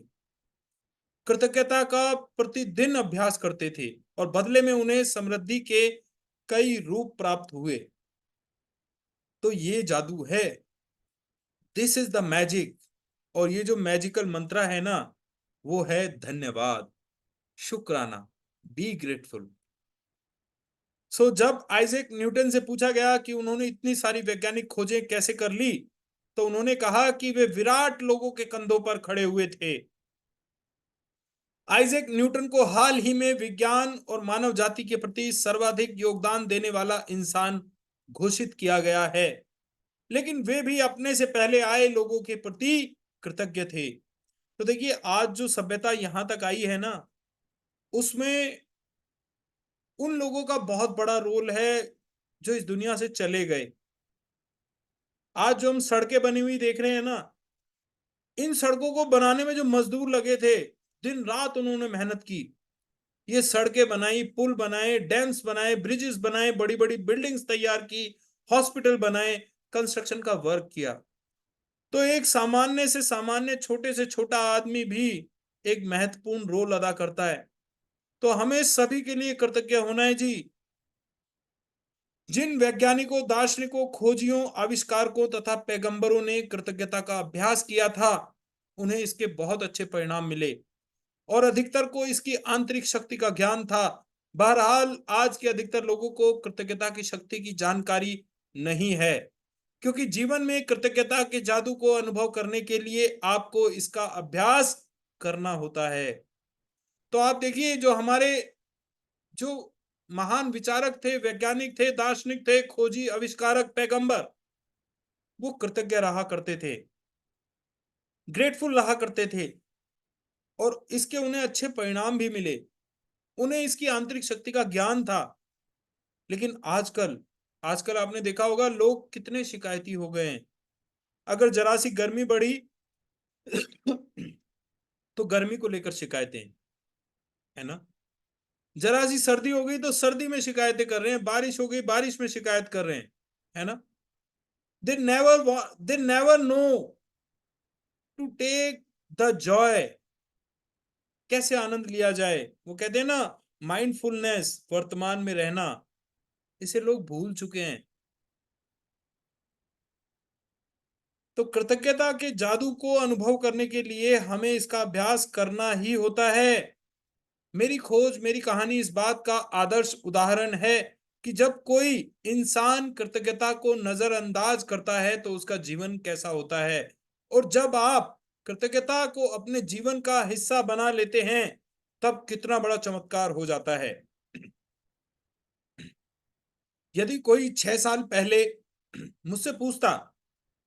कृतज्ञता का प्रतिदिन अभ्यास करते थे और बदले में उन्हें समृद्धि के कई रूप प्राप्त हुए। तो ये जादू है, दिस इज द मैजिक। और ये जो मैजिकल मंत्र है ना, वो है धन्यवाद, शुक्राना, बी ग्रेटफुल। जब आइजैक न्यूटन से पूछा गया कि उन्होंने इतनी सारी वैज्ञानिक खोजें कैसे कर ली, तो उन्होंने कहा कि वे विराट लोगों के कंधों पर खड़े हुए थे। आइजैक न्यूटन को हाल ही में विज्ञान और मानव जाति के प्रति सर्वाधिक योगदान देने वाला इंसान घोषित किया गया है, लेकिन वे भी अपने से पहले आए लोगों के प्रति कृतज्ञ थे। तो देखिए, आज जो सभ्यता यहां तक आई है ना, उसमें उन लोगों का बहुत बड़ा रोल है जो इस दुनिया से चले गए। आज जो हम सड़कें बनी हुई देख रहे हैं ना, इन सड़कों को बनाने में जो मजदूर लगे थे, दिन रात उन्होंने मेहनत की, ये सड़कें बनाई, पुल बनाए, डैम्स बनाए, ब्रिजेस बनाए, बड़ी बड़ी बिल्डिंग्स तैयार की, हॉस्पिटल बनाए, कंस्ट्रक्शन का वर्क किया। तो एक सामान्य से सामान्य, छोटे से छोटा आदमी भी एक महत्वपूर्ण रोल अदा करता है। तो हमें सभी के लिए कृतज्ञ होना है जी। जिन वैज्ञानिकों, दार्शनिकों, खोजियों, आविष्कारकों तथा पैगंबरों ने कृतज्ञता का अभ्यास किया था, उन्हें इसके बहुत अच्छे परिणाम मिले और अधिकतर को इसकी आंतरिक शक्ति का ज्ञान था। बहरहाल आज के अधिकतर लोगों को कृतज्ञता की शक्ति की जानकारी नहीं है, क्योंकि जीवन में कृतज्ञता के जादू को अनुभव करने के लिए आपको इसका अभ्यास करना होता है। तो आप देखिए, जो हमारे जो महान विचारक थे, वैज्ञानिक थे, दार्शनिक थे, खोजी, आविष्कारक, पैगंबर, वो कृतज्ञ रहा करते थे, ग्रेटफुल रहा करते थे, और इसके उन्हें अच्छे परिणाम भी मिले। उन्हें इसकी आंतरिक शक्ति का ज्ञान था। लेकिन आजकल आजकल आपने देखा होगा, लोग कितने शिकायती हो गए हैं। अगर जरा सी गर्मी बढ़ी तो गर्मी को लेकर शिकायतें, है ना। जरा सी सर्दी हो गई तो सर्दी में शिकायतें कर रहे हैं, बारिश हो गई बारिश में शिकायत कर रहे हैं, है ना। They never know to take the joy, कैसे आनंद लिया जाए। वो कहते हैं ना, माइंडफुलनेस, वर्तमान में रहना, इसे लोग भूल चुके हैं। तो कृतज्ञता के जादू को अनुभव करने के लिए हमें इसका अभ्यास करना ही होता है। मेरी खोज, मेरी कहानी इस बात का आदर्श उदाहरण है कि जब कोई इंसान कृतज्ञता को नजरअंदाज करता है तो उसका जीवन कैसा होता है, और जब आप कृतज्ञता को अपने जीवन का हिस्सा बना लेते हैं तब कितना बड़ा चमत्कार हो जाता है। यदि कोई 6 साल पहले मुझसे पूछता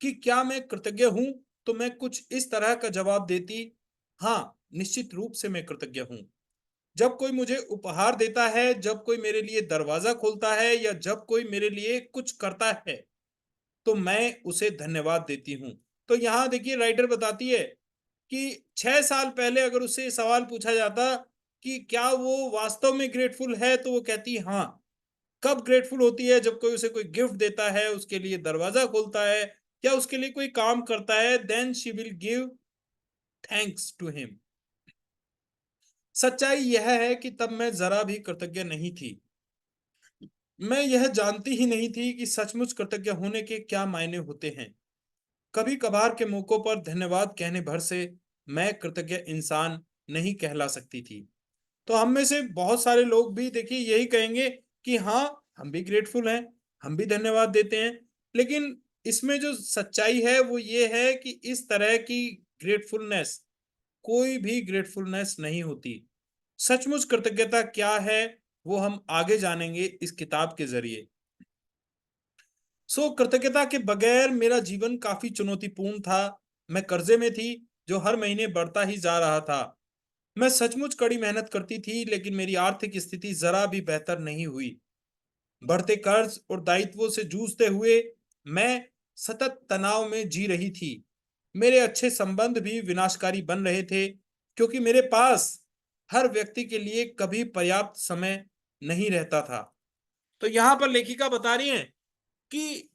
कि क्या मैं कृतज्ञ हूं, तो मैं कुछ इस तरह का जवाब देती, हाँ, निश्चित रूप से मैं कृतज्ञ हूं। जब कोई मुझे उपहार देता है, जब कोई मेरे लिए दरवाजा खोलता है, या जब कोई मेरे लिए कुछ करता है, तो मैं उसे धन्यवाद देती हूं। तो यहां देखिए, राइटर बताती है कि 6 साल पहले अगर उससे सवाल पूछा जाता कि क्या वो वास्तव में ग्रेटफुल है, तो वो कहती हाँ। कब ग्रेटफुल होती है? जब कोई उसे कोई गिफ्ट देता है, उसके लिए दरवाजा खोलता है, या उसके लिए कोई काम करता है, then she will give thanks to him. सच्चाई यह है कि तब मैं जरा भी कृतज्ञ नहीं थी। मैं यह जानती ही नहीं थी कि सचमुच कृतज्ञ होने के क्या मायने होते हैं। कभी कभार के मौकों पर धन्यवाद कहने भर से मैं कृतज्ञ इंसान नहीं कहला सकती थी। तो हम में से बहुत सारे लोग भी देखिए यही कहेंगे कि हाँ, हम भी ग्रेटफुल हैं, हम भी धन्यवाद देते हैं। लेकिन इसमें जो सच्चाई है वो ये है कि इस तरह की ग्रेटफुलनेस कोई भी ग्रेटफुलनेस नहीं होती। सचमुच कृतज्ञता क्या है, वो हम आगे जानेंगे इस किताब के जरिए। कृतज्ञता के बगैर मेरा जीवन काफी चुनौतीपूर्ण था। मैं कर्जे में थी, जो हर महीने बढ़ता ही जा रहा था। मैं सचमुच कड़ी मेहनत करती थी, लेकिन मेरी आर्थिक स्थिति जरा भी बेहतर नहीं हुई। बढ़ते कर्ज और दायित्वों से जूझते हुए मैं सतत तनाव में जी रही थी। मेरे अच्छे संबंध भी विनाशकारी बन रहे थे, क्योंकि मेरे पास हर व्यक्ति के लिए कभी पर्याप्त समय नहीं रहता था। तो यहां पर लेखिका बता रही हैं कि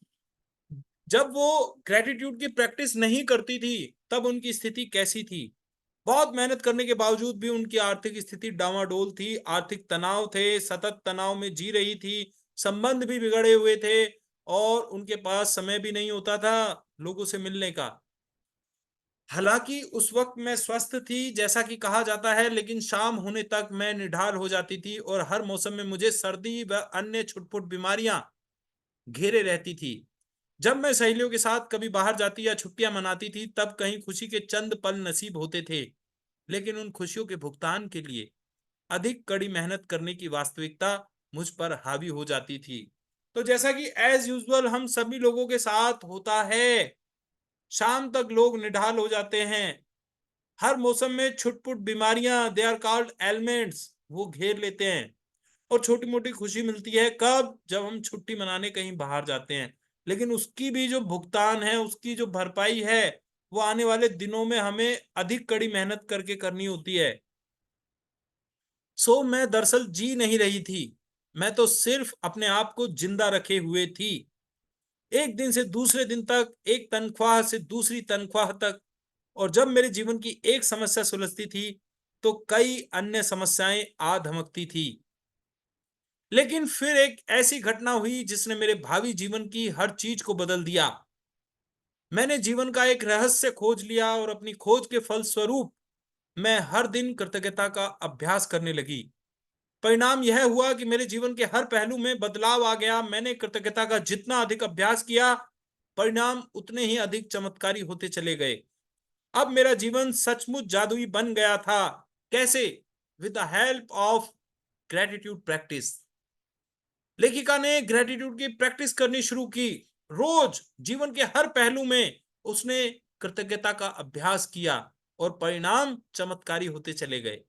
जब वो ग्रेटिट्यूड की प्रैक्टिस नहीं करती थी तब उनकी स्थिति कैसी थी। बहुत मेहनत करने के बावजूद भी उनकी आर्थिक स्थिति डामाडोल थी, आर्थिक तनाव थे, सतत तनाव में जी रही थी, संबंध भी बिगड़े हुए थे, और उनके पास समय भी नहीं होता था लोगों से मिलने का। हालांकि उस वक्त मैं स्वस्थ थी जैसा कि कहा जाता है, लेकिन शाम होने तक मैं निढाल हो जाती थी और हर मौसम में मुझे सर्दी व अन्य छुटपुट बीमारियां घेरे रहती थी। जब मैं सहेलियों के साथ कभी बाहर जाती या छुट्टियां मनाती थी तब कहीं खुशी के चंद पल नसीब होते थे, लेकिन उन खुशियों के भुगतान के लिए अधिक कड़ी मेहनत करने की वास्तविकता मुझ पर हावी हो जाती थी। तो जैसा कि एज यूजुअल हम सभी लोगों के साथ होता है, शाम तक लोग निढाल हो जाते हैं। हर मौसम में छुटपुट बीमारियां, दे आर कॉल्ड एलिमेंट्स, वो घेर लेते हैं। और छोटी मोटी खुशी मिलती है कब? जब हम छुट्टी मनाने कहीं बाहर जाते हैं। लेकिन उसकी भी जो भुगतान है, उसकी जो भरपाई है, वो आने वाले दिनों में हमें अधिक कड़ी मेहनत करके करनी होती है। मैं दरअसल जी नहीं रही थी, मैं तो सिर्फ अपने आप को जिंदा रखे हुए थी। एक दिन से दूसरे दिन तक, एक तनख्वाह से दूसरी तनख्वाह तक। और जब मेरे जीवन की एक समस्या सुलझती थी तो कई अन्य समस्याएं आ धमकती थी। लेकिन फिर एक ऐसी घटना हुई जिसने मेरे भावी जीवन की हर चीज को बदल दिया। मैंने जीवन का एक रहस्य खोज लिया और अपनी खोज के फलस्वरूप मैं हर दिन कृतज्ञता का अभ्यास करने लगी। परिणाम यह हुआ कि मेरे जीवन के हर पहलू में बदलाव आ गया। मैंने कृतज्ञता का जितना अधिक अभ्यास किया, परिणाम उतने ही अधिक चमत्कारी होते चले गए। अब मेरा जीवन सचमुच जादुई बन गया था। कैसे? With the help of gratitude practice. लेखिका ने ग्रेटिट्यूड की प्रैक्टिस करनी शुरू की। रोज जीवन के हर पहलू में उसने कृतज्ञता का अभ्यास किया और परिणाम चमत्कारी होते चले गए।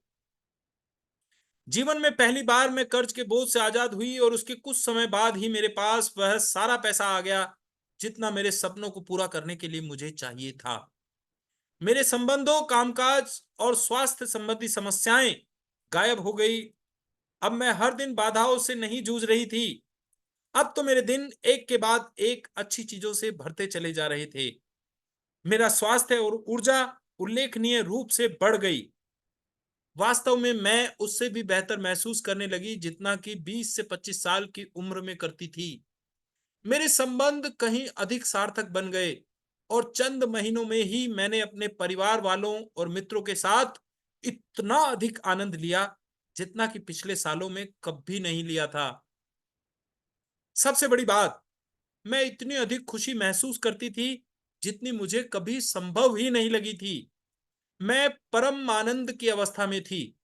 जीवन में पहली बार मैं कर्ज के बोझ से आजाद हुई और उसके कुछ समय बाद ही मेरे पास वह सारा पैसा आ गया जितना मेरे सपनों को पूरा करने के लिए मुझे चाहिए था। मेरे संबंधों, कामकाज और स्वास्थ्य संबंधी समस्याएं गायब हो गई। अब मैं हर दिन बाधाओं से नहीं जूझ रही थी। अब तो मेरे दिन एक के बाद एक अच्छी चीजों से भरते चले जा रहे थे। मेरा स्वास्थ्य और ऊर्जा उल्लेखनीय रूप से बढ़ गई। वास्तव में मैं उससे भी बेहतर महसूस करने लगी जितना कि 20 से 25 साल की उम्र में करती थी। मेरे संबंध कहीं अधिक सार्थक बन गए और चंद महीनों में ही मैंने अपने परिवार वालों और मित्रों के साथ इतना अधिक आनंद लिया जितना कि पिछले सालों में कभी नहीं लिया था। सबसे बड़ी बात, मैं इतनी अधिक खुशी महसूस करती थी जितनी मुझे कभी संभव ही नहीं लगी थी। मैं परम आनंद की अवस्था में थी।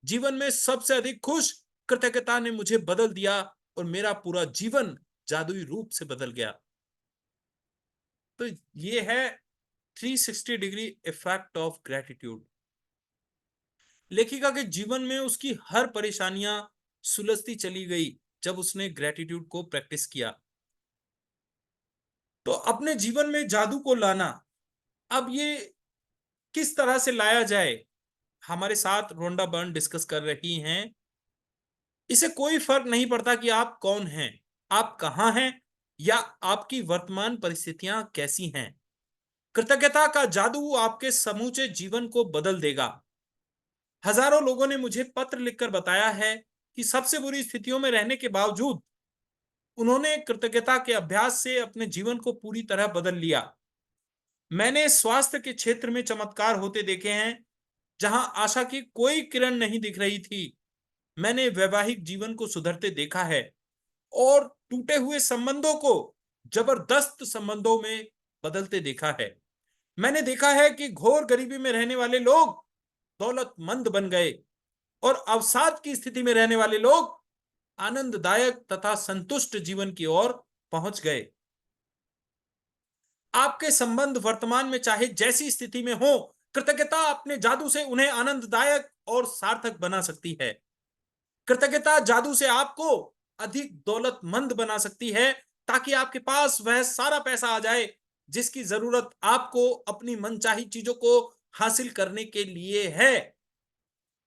जीवन में सबसे अधिक खुश कृतज्ञता ने मुझे बदल दिया और मेरा पूरा जीवन जादुई रूप से बदल गया। तो ये है 360 डिग्री इफेक्ट ऑफ ग्रेटिट्यूड। लेखिका के जीवन में उसकी हर परेशानियां सुलझती चली गई जब उसने ग्रेटिट्यूड को प्रैक्टिस किया। तो अपने जीवन में जादू को लाना, अब ये किस तरह से लाया जाए, हमारे साथ रोंडा बर्न डिस्कस कर रही हैं। इसे कोई फर्क नहीं पड़ता कि आप कौन हैं, आप कहां हैं या आपकी वर्तमान परिस्थितियां कैसी हैं। कृतज्ञता का जादू आपके समूचे जीवन को बदल देगा। हजारों लोगों ने मुझे पत्र लिखकर बताया है कि सबसे बुरी स्थितियों में रहने के बावजूद उन्होंने कृतज्ञता के अभ्यास से अपने जीवन को पूरी तरह बदल लिया। मैंने स्वास्थ्य के क्षेत्र में चमत्कार होते देखे हैं जहां आशा की कोई किरण नहीं दिख रही थी। मैंने वैवाहिक जीवन को सुधरते देखा है और टूटे हुए संबंधों को जबरदस्त संबंधों में बदलते देखा है। मैंने देखा है कि घोर गरीबी में रहने वाले लोग दौलतमंद बन गए और अवसाद की स्थिति में रहने वाले लोग आनंददायक तथा संतुष्ट जीवन की ओर पहुंच गए। आपके संबंध वर्तमान में चाहे जैसी स्थिति में हो, कृतज्ञता अपने जादू से उन्हें आनंददायक और सार्थक बना सकती है। कृतज्ञता जादू से आपको अधिक दौलतमंद बना सकती है ताकि आपके पास वह सारा पैसा आ जाए जिसकी जरूरत आपको अपनी मनचाही चीजों को हासिल करने के लिए है।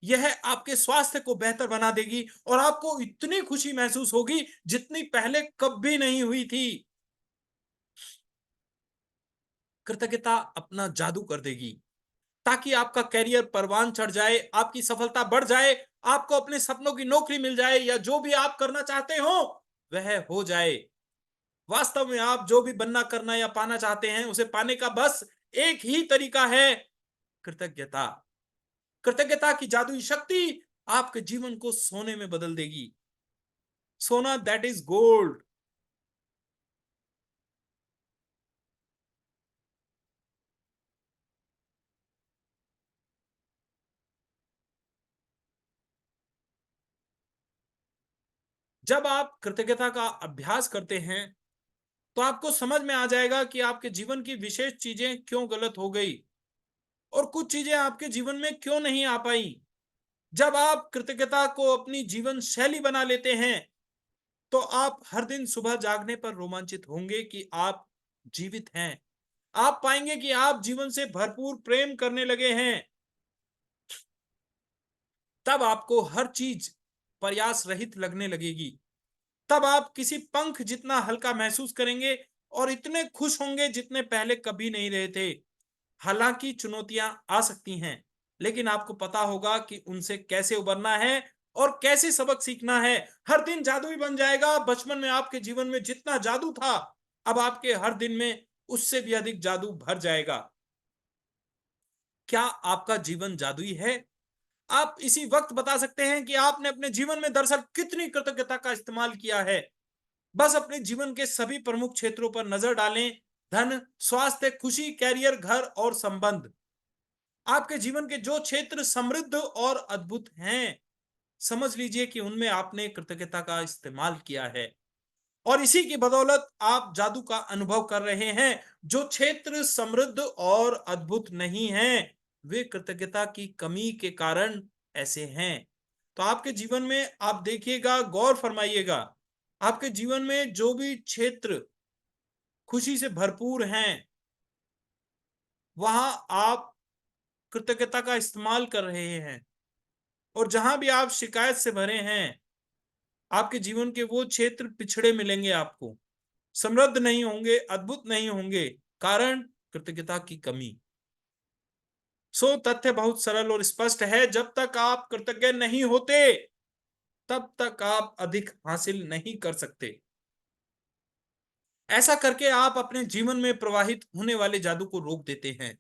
यह आपके स्वास्थ्य को बेहतर बना देगी और आपको इतनी खुशी महसूस होगी जितनी पहले कभी नहीं हुई थी। कृतज्ञता अपना जादू कर देगी ताकि आपका करियर परवान चढ़ जाए, आपकी सफलता बढ़ जाए, आपको अपने सपनों की नौकरी मिल जाए या जो भी आप करना चाहते हो वह हो जाए। वास्तव में आप जो भी बनना, करना या पाना चाहते हैं उसे पाने का बस एक ही तरीका है, कृतज्ञता। कृतज्ञता की जादुई शक्ति आपके जीवन को सोने में बदल देगी। सोना दैट इज गोल्ड। जब आप कृतज्ञता का अभ्यास करते हैं तो आपको समझ में आ जाएगा कि आपके जीवन की विशेष चीजें क्यों गलत हो गई और कुछ चीजें आपके जीवन में क्यों नहीं आ पाई। जब आप कृतज्ञता को अपनी जीवन शैली बना लेते हैं तो आप हर दिन सुबह जागने पर रोमांचित होंगे कि आप जीवित हैं। आप पाएंगे कि आप जीवन से भरपूर प्रेम करने लगे हैं। तब आपको हर चीज प्रयास रहित लगने लगेगी। तब आप किसी पंख जितना हल्का महसूस करेंगे और इतने खुश होंगे जितने पहले कभी नहीं रहे थे। हालांकि चुनौतियां आ सकती हैं, लेकिन आपको पता होगा कि उनसे कैसे उबरना है और कैसे सबक सीखना है। हर दिन जादुई बन जाएगा। बचपन में आपके जीवन में जितना जादू था, अब आपके हर दिन में उससे भी अधिक जादू भर जाएगा। क्या आपका जीवन जादुई है? आप इसी वक्त बता सकते हैं कि आपने अपने जीवन में दरअसल कितनी कृतज्ञता का इस्तेमाल किया है। बस अपने जीवन के सभी प्रमुख क्षेत्रों पर नजर डालें। धन, स्वास्थ्य, खुशी, कैरियर, घर और संबंध। आपके जीवन के जो क्षेत्र समृद्ध और अद्भुत हैं, समझ लीजिए कि उनमें आपने कृतज्ञता का इस्तेमाल किया है और इसी की बदौलत आप जादू का अनुभव कर रहे हैं। जो क्षेत्र समृद्ध और अद्भुत नहीं हैं, वे कृतज्ञता की कमी के कारण ऐसे हैं। तो आपके जीवन में आप देखिएगा, गौर फरमाइएगा, आपके जीवन में जो भी क्षेत्र खुशी से भरपूर हैं, वहां आप कृतज्ञता का इस्तेमाल कर रहे हैं। और जहां भी आप शिकायत से भरे हैं, आपके जीवन के वो क्षेत्र पिछड़े मिलेंगे आपको, समृद्ध नहीं होंगे, अद्भुत नहीं होंगे। कारण कृतज्ञता की कमी। सो तथ्य बहुत सरल और स्पष्ट है। जब तक आप कृतज्ञ नहीं होते, तब तक आप अधिक हासिल नहीं कर सकते। ऐसा करके आप अपने जीवन में प्रवाहित होने वाले जादू को रोक देते हैं।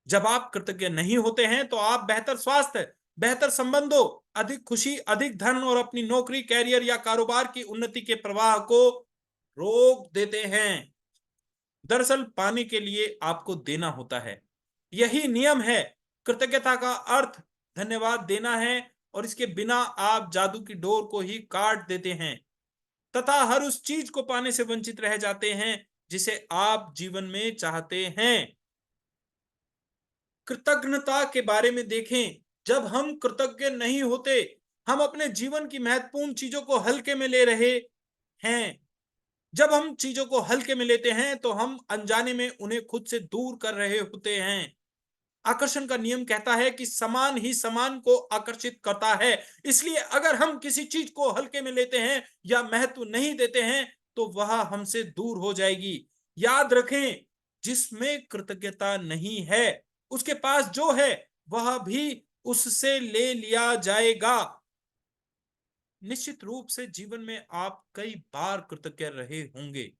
जब आप कृतज्ञ नहीं होते हैं, तो आप बेहतर स्वास्थ्य, बेहतर संबंधों, अधिक खुशी, अधिक धन और अपनी नौकरी, कैरियर या कारोबार की उन्नति के प्रवाह को रोक देते हैं। दरअसल पाने के लिए आपको देना होता है। यही नियम है। कृतज्ञता का अर्थ धन्यवाद देना है और इसके बिना आप जादू की डोर को ही काट देते हैं तथा हर उस चीज को पाने से वंचित रह जाते हैं जिसे आप जीवन में चाहते हैं। कृतज्ञता के बारे में देखें। जब हम कृतज्ञ नहीं होते, हम अपने जीवन की महत्वपूर्ण चीजों को हल्के में ले रहे हैं। जब हम चीजों को हल्के में लेते हैं, तो हम अनजाने में उन्हें खुद से दूर कर रहे होते हैं। आकर्षण का नियम कहता है कि समान ही समान को आकर्षित करता है। इसलिए अगर हम किसी चीज को हल्के में लेते हैं या महत्व नहीं देते हैं, तो वह हमसे दूर हो जाएगी। याद रखें, जिसमें कृतज्ञता नहीं है, उसके पास जो है वह भी उससे ले लिया जाएगा। निश्चित रूप से जीवन में आप कई बार कृतज्ञ रहे होंगे,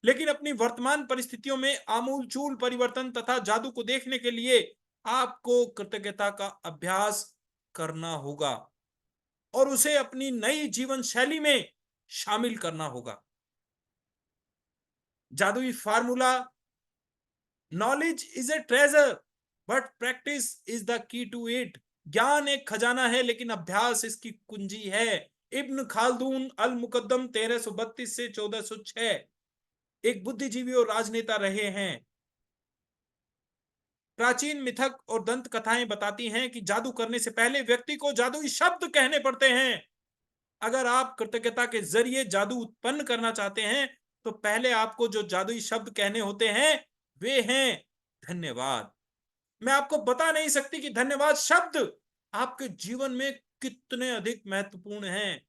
लेकिन अपनी वर्तमान परिस्थितियों में आमूलचूल परिवर्तन तथा जादू को देखने के लिए आपको कृतज्ञता का अभ्यास करना होगा और उसे अपनी नई जीवन शैली में शामिल करना होगा। जादुई formula, knowledge is a treasure but practice is the key to it. ज्ञान एक खजाना है, लेकिन अभ्यास इसकी कुंजी है। इब्न खालदून अल मुकद्दम 1332 से 1406 एक बुद्धिजीवी और राजनेता रहे हैं। प्राचीन मिथक और दंत कथाएं बताती हैं कि जादू करने से पहले व्यक्ति को जादुई शब्द कहने पड़ते हैं। अगर आप कृतज्ञता के जरिए जादू उत्पन्न करना चाहते हैं, तो पहले आपको जो जादुई शब्द कहने होते हैं, वे हैं धन्यवाद। मैं आपको बता नहीं सकती कि धन्यवाद शब्द आपके जीवन में कितने अधिक महत्वपूर्ण हैं।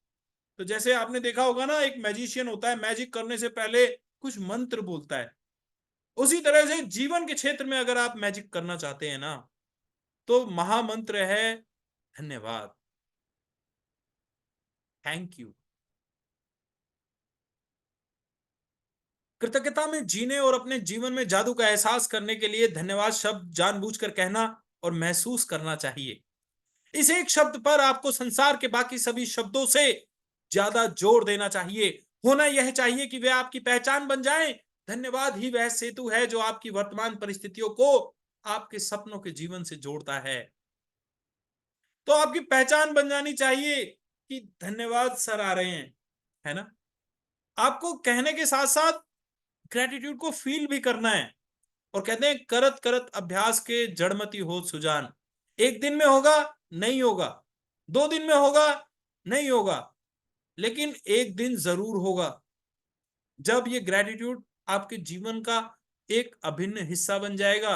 तो जैसे आपने देखा होगा ना, एक मैजिशियन होता है, मैजिक करने से पहले कुछ मंत्र बोलता है। उसी तरह से जीवन के क्षेत्र में अगर आप मैजिक करना चाहते हैं ना, तो महामंत्र है धन्यवाद, थैंक यू। कृतज्ञता में जीने और अपने जीवन में जादू का एहसास करने के लिए धन्यवाद शब्द जानबूझकर कहना और महसूस करना चाहिए। इस एक शब्द पर आपको संसार के बाकी सभी शब्दों से ज्यादा जोर देना चाहिए। होना यह चाहिए कि वे आपकी पहचान बन जाएं। धन्यवाद ही वह सेतु है जो आपकी वर्तमान परिस्थितियों को आपके सपनों के जीवन से जोड़ता है। तो आपकी पहचान बन जानी चाहिए कि धन्यवाद सर आ रहे हैं, है ना। आपको कहने के साथ साथ ग्रेटिट्यूड को फील भी करना है। और कहते हैं, करत करत अभ्यास के जड़मति हो सुजान। एक दिन में होगा नहीं होगा, 2 दिन में होगा नहीं होगा, लेकिन एक दिन जरूर होगा जब ये ग्रेटिट्यूड आपके जीवन का एक अभिन्न हिस्सा बन जाएगा।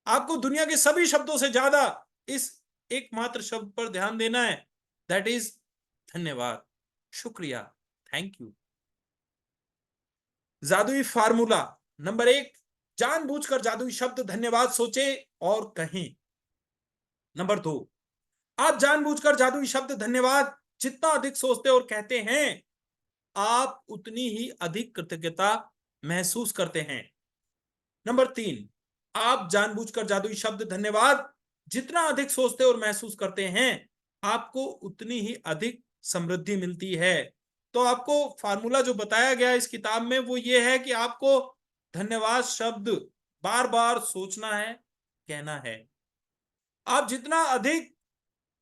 आपको दुनिया के सभी शब्दों से ज्यादा इस एकमात्र शब्द पर ध्यान देना है, दैट इज धन्यवाद, शुक्रिया, थैंक यू। जादुई फार्मूला नंबर 1, जानबूझकर जादुई शब्द धन्यवाद सोचे और कहें। नंबर 2, आप जानबूझकर जादुई शब्द धन्यवाद जितना अधिक सोचते और कहते हैं, आप उतनी ही अधिक कृतज्ञता महसूस करते हैं। नंबर 3, आप जानबूझकर जादुई शब्द धन्यवाद जितना अधिक सोचते और महसूस करते हैं, आपको उतनी ही अधिक समृद्धि मिलती है। तो आपको फार्मूला जो बताया गया इस किताब में वो ये है कि आपको धन्यवाद शब्द बार बार सोचना है, कहना है। आप जितना अधिक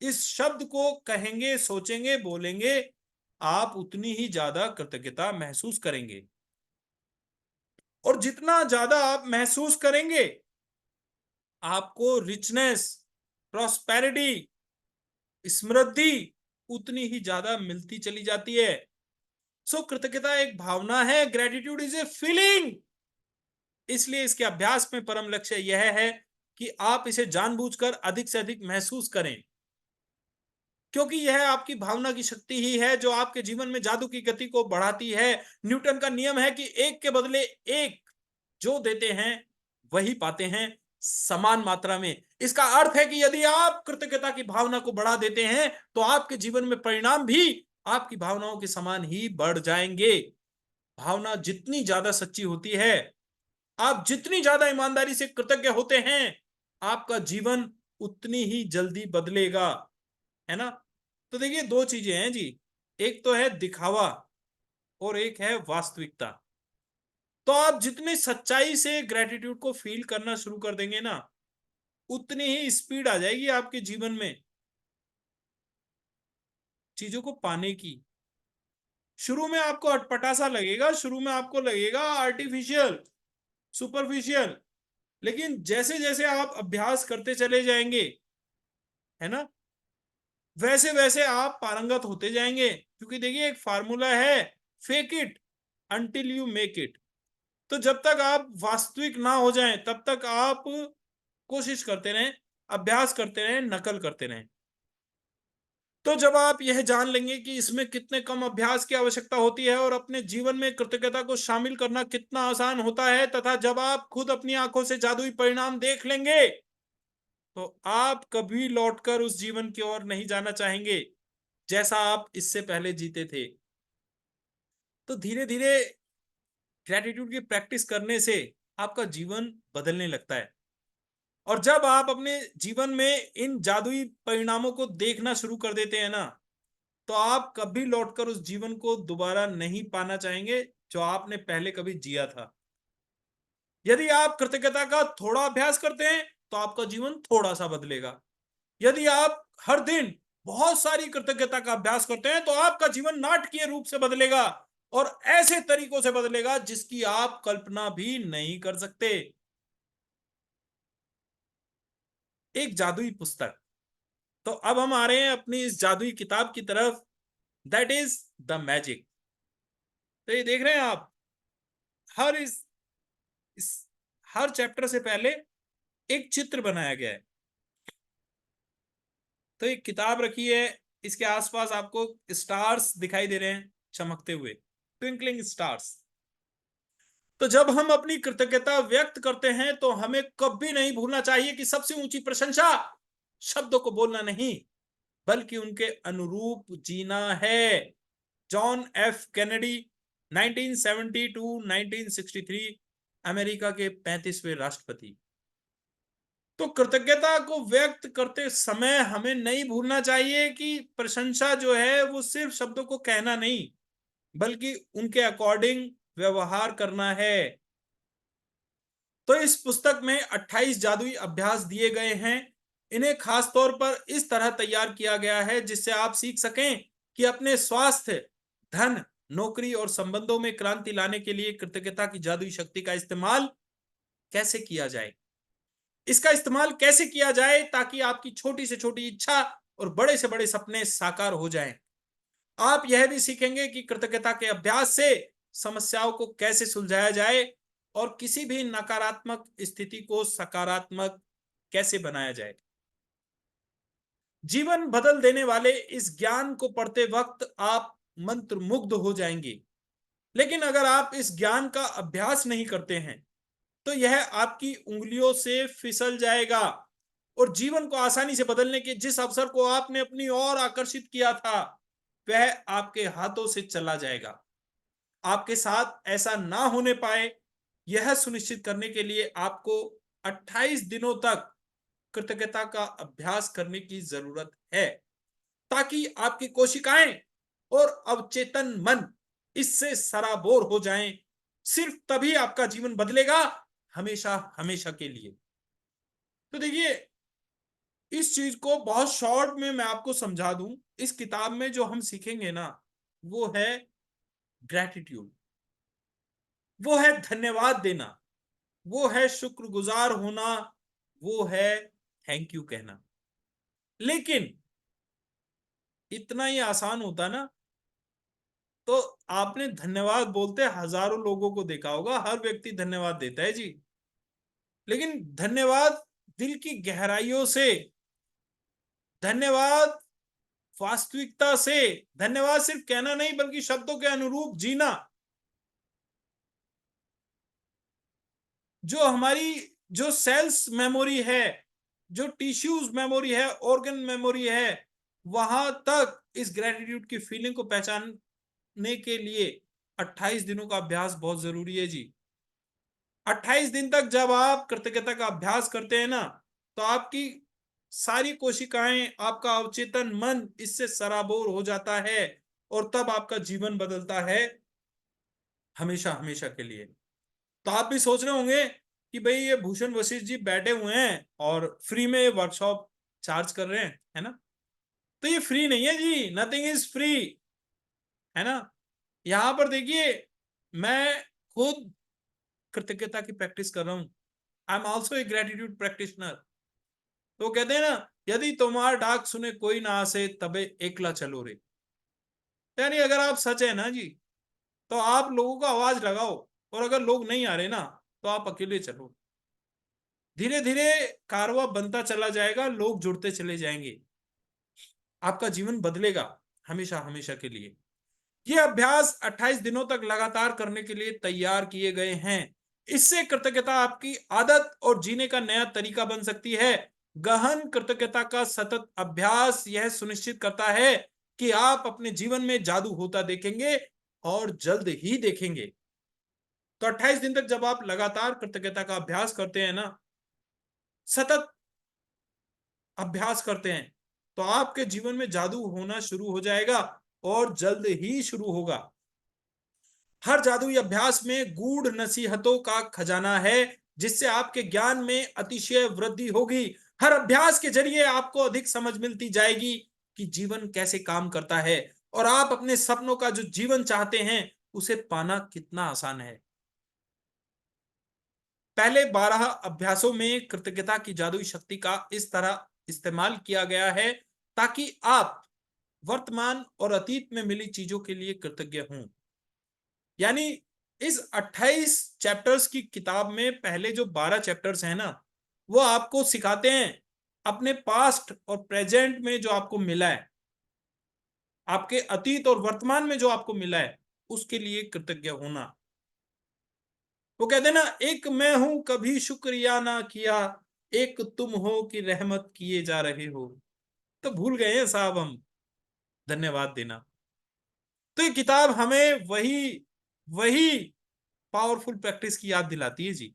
इस शब्द को कहेंगे, सोचेंगे, बोलेंगे, आप उतनी ही ज्यादा कृतज्ञता महसूस करेंगे। और जितना ज्यादा आप महसूस करेंगे, आपको रिचनेस, प्रॉस्पेरिटी, समृद्धि उतनी ही ज्यादा मिलती चली जाती है। सो कृतज्ञता एक भावना है, ग्रेटिट्यूड इज ए फीलिंग। इसलिए इसके अभ्यास में परम लक्ष्य यह है कि आप इसे जानबूझकर अधिक से अधिक महसूस करें, क्योंकि यह आपकी भावना की शक्ति ही है जो आपके जीवन में जादू की गति को बढ़ाती है। न्यूटन का नियम है कि एक के बदले एक जो देते हैं वही पाते हैं, समान मात्रा में। इसका अर्थ है कि यदि आप कृतज्ञता की भावना को बढ़ा देते हैं तो आपके जीवन में परिणाम भी आपकी भावनाओं के समान ही बढ़ जाएंगे। भावना जितनी ज्यादा सच्ची होती है, आप जितनी ज्यादा ईमानदारी से कृतज्ञ होते हैं, आपका जीवन उतनी ही जल्दी बदलेगा, है ना। तो देखिए, दो चीजें हैं जी, एक तो है दिखावा और एक है वास्तविकता। तो आप जितनी सच्चाई से ग्रेटिट्यूड को फील करना शुरू कर देंगे ना, उतनी ही स्पीड आ जाएगी आपके जीवन में चीजों को पाने की। शुरू में आपको अटपटा सा लगेगा, शुरू में आपको लगेगा आर्टिफिशियल, सुपरफिशियल, लेकिन जैसे जैसे आप अभ्यास करते चले जाएंगे, है ना, वैसे वैसे आप पारंगत होते जाएंगे। क्योंकि देखिए, एक फार्मूला है, fake it until you make it. तो जब तक आप वास्तविक ना हो जाएं तब तक आप कोशिश करते रहें, अभ्यास करते रहें, नकल करते रहें। तो जब आप यह जान लेंगे कि इसमें कितने कम अभ्यास की आवश्यकता होती है और अपने जीवन में कृतज्ञता को शामिल करना कितना आसान होता है, तथा जब आप खुद अपनी आंखों से जादुई परिणाम देख लेंगे, तो आप कभी लौटकर उस जीवन की ओर नहीं जाना चाहेंगे जैसा आप इससे पहले जीते थे। तो धीरे धीरे ग्रेटिट्यूड की प्रैक्टिस करने से आपका जीवन बदलने लगता है। और जब आप अपने जीवन में इन जादुई परिणामों को देखना शुरू कर देते हैं ना, तो आप कभी लौटकर उस जीवन को दोबारा नहीं पाना चाहेंगे जो आपने पहले कभी जिया था। यदि आप कृतज्ञता का थोड़ा अभ्यास करते हैं तो आपका जीवन थोड़ा सा बदलेगा। यदि आप हर दिन बहुत सारी कृतज्ञता का अभ्यास करते हैं तो आपका जीवन नाटकीय रूप से बदलेगा, और ऐसे तरीकों से बदलेगा जिसकी आप कल्पना भी नहीं कर सकते। एक जादुई पुस्तक। तो अब हम आ रहे हैं अपनी इस जादुई किताब की तरफ, दैट इज द मैजिक। तो ये देख रहे हैं आप, हर इस हर चैप्टर से पहले एक चित्र बनाया गया है। तो एक किताब रखी है, इसके आसपास आपको स्टार्स दिखाई दे रहे हैं चमकते हुए, ट्विंकलिंग स्टार्स। तो जब हम अपनी कृतज्ञता व्यक्त करते हैं तो हमें कभी नहीं भूलना चाहिए कि सबसे ऊंची प्रशंसा शब्दों को बोलना नहीं बल्कि उनके अनुरूप जीना है। John F Kennedy, 1970 to 1963, America के 35वें राष्ट्रपति। तो कृतज्ञता को व्यक्त करते समय हमें नहीं भूलना चाहिए कि प्रशंसा जो है वो सिर्फ शब्दों को कहना नहीं बल्कि उनके अकॉर्डिंग व्यवहार करना है। तो इस पुस्तक में 28 जादुई अभ्यास दिए गए हैं। इन्हें खास तौर पर इस तरह तैयार किया गया है जिससे आप सीख सकें कि अपने स्वास्थ्य, धन, नौकरी और संबंधों में क्रांति लाने के लिए कृतज्ञता की जादुई शक्ति का इस्तेमाल कैसे किया जाए। इसका इस्तेमाल कैसे किया जाए ताकि आपकी छोटी से छोटी इच्छा और बड़े से बड़े सपने साकार हो जाएं। आप यह भी सीखेंगे कि कृतज्ञता के अभ्यास से समस्याओं को कैसे सुलझाया जाए और किसी भी नकारात्मक स्थिति को सकारात्मक कैसे बनाया जाए। जीवन बदल देने वाले इस ज्ञान को पढ़ते वक्त आप मंत्रमुग्ध हो जाएंगे। लेकिन अगर आप इस ज्ञान का अभ्यास नहीं करते हैं तो यह आपकी उंगलियों से फिसल जाएगा और जीवन को आसानी से बदलने के जिस अवसर को आपने अपनी ओर आकर्षित किया था वह आपके हाथों से चला जाएगा। आपके साथ ऐसा ना होने पाए, यह सुनिश्चित करने के लिए आपको 28 दिनों तक कृतज्ञता का अभ्यास करने की जरूरत है, ताकि आपकी कोशिकाएं और अवचेतन मन इससे सराबोर हो जाएं। सिर्फ तभी आपका जीवन बदलेगा, हमेशा हमेशा के लिए। तो देखिए, इस चीज को बहुत शॉर्ट में मैं आपको समझा दूं। इस किताब में जो हम सीखेंगे ना, वो है ग्रेटिट्यूड, वो है धन्यवाद देना, वो है शुक्रगुजार होना, वो है थैंक यू कहना। लेकिन इतना ही आसान होता ना तो आपने धन्यवाद बोलते हजारों लोगों को देखा होगा, हर व्यक्ति धन्यवाद देता है जी। लेकिन धन्यवाद दिल की गहराइयों से, धन्यवाद वास्तविकता से, धन्यवाद सिर्फ कहना नहीं बल्कि शब्दों के अनुरूप जीना। जो हमारी जो सेल्स मेमोरी है, जो टिश्यूज मेमोरी है, ऑर्गन मेमोरी है, वहां तक इस ग्रेटिट्यूड की फीलिंग को पहचानने के लिए 28 दिनों का अभ्यास बहुत जरूरी है जी। 28 दिन तक जब आप कृतज्ञता का अभ्यास करते हैं ना, तो आपकी सारी कोशिकाएं, आपका अवचेतन मन इससे सराबोर हो जाता है और तब आपका जीवन बदलता है हमेशा हमेशा के लिए। तो आप भी सोच रहे होंगे कि भाई ये भूषण वशिष्ठ जी बैठे हुए हैं और फ्री में वर्कशॉप चार्ज कर रहे हैं, है ना? तो ये फ्री नहीं है जी, नथिंग इज फ्री, है ना? यहां पर देखिए, मैं खुद कृतज्ञता की प्रैक्टिस कर रहा हूं। I am also a gratitude practitioner. तो कहते हैं ना, यदि तुम्हार डाक सुने कोई ना आसे तबे एकला चलो रे। यानी अगर आप सच है ना जी, तो आप लोगों को आवाज लगाओ, और अगर लोग नहीं आ रहे ना, तो आप अकेले चलो। धीरे धीरे कारवा बनता चला जाएगा, लोग जुड़ते चले जाएंगे, आपका जीवन बदलेगा हमेशा हमेशा के लिए। ये अभ्यास 28 दिनों तक लगातार करने के लिए तैयार किए गए हैं। इससे कृतज्ञता आपकी आदत और जीने का नया तरीका बन सकती है। गहन कृतज्ञता का सतत अभ्यास यह सुनिश्चित करता है कि आप अपने जीवन में जादू होता देखेंगे, और जल्द ही देखेंगे। तो 28 दिन तक जब आप लगातार कृतज्ञता का अभ्यास करते हैं ना, सतत अभ्यास करते हैं, तो आपके जीवन में जादू होना शुरू हो जाएगा, और जल्द ही शुरू होगा। हर जादुई अभ्यास में गूढ़ नसीहतों का खजाना है, जिससे आपके ज्ञान में अतिशय वृद्धि होगी। हर अभ्यास के जरिए आपको अधिक समझ मिलती जाएगी कि जीवन कैसे काम करता है, और आप अपने सपनों का जो जीवन चाहते हैं उसे पाना कितना आसान है। पहले 12 अभ्यासों में कृतज्ञता की जादुई शक्ति का इस तरह इस्तेमाल किया गया है ताकि आप वर्तमान और अतीत में मिली चीजों के लिए कृतज्ञ हों। यानी इस 28 चैप्टर्स की किताब में पहले जो 12 चैप्टर्स हैं ना, वो आपको सिखाते हैं अपने पास्ट और प्रेजेंट में जो आपको मिला है, आपके अतीत और वर्तमान में जो आपको मिला है, उसके लिए कृतज्ञ होना। वो कहते हैं ना, एक मैं हूं कभी शुक्रिया ना किया, एक तुम हो कि रहमत किए जा रहे हो। तो भूल गए हैं साहब हम धन्यवाद देना। तो ये किताब हमें वही वही पावरफुल प्रैक्टिस की याद दिलाती है जी।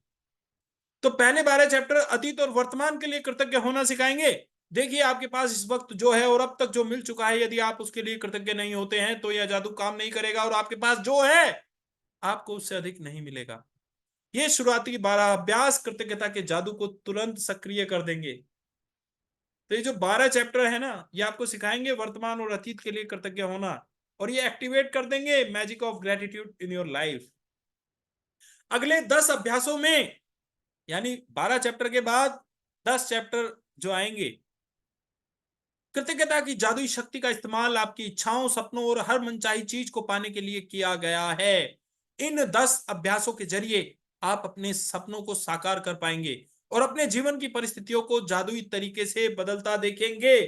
तो पहले 12 चैप्टर अतीत और वर्तमान के लिए कृतज्ञ होना सिखाएंगे। देखिए, आपके पास इस वक्त जो है और अब तक जो मिल चुका है, यदि आप उसके लिए कृतज्ञ नहीं होते हैं तो यह जादू काम नहीं करेगा, और आपके पास जो है आपको उससे अधिक नहीं मिलेगा। ये शुरुआती 12 अभ्यास कृतज्ञता के जादू को तुरंत सक्रिय कर देंगे। तो ये जो 12 चैप्टर है ना, ये आपको सिखाएंगे वर्तमान और अतीत के लिए कृतज्ञ होना, और ये एक्टिवेट कर देंगे magic of gratitude in your life. अगले 10 अभ्यासों में, यानी 12 चैप्टर के बाद 10 चैप्टर जो आएंगे, कृतज्ञता की जादुई शक्ति का इस्तेमाल आपकी इच्छाओं, सपनों और हर मनचाही चीज को पाने के लिए किया गया है। इन 10 अभ्यासों के जरिए आप अपने सपनों को साकार कर पाएंगे और अपने जीवन की परिस्थितियों को जादुई तरीके से बदलता देखेंगे।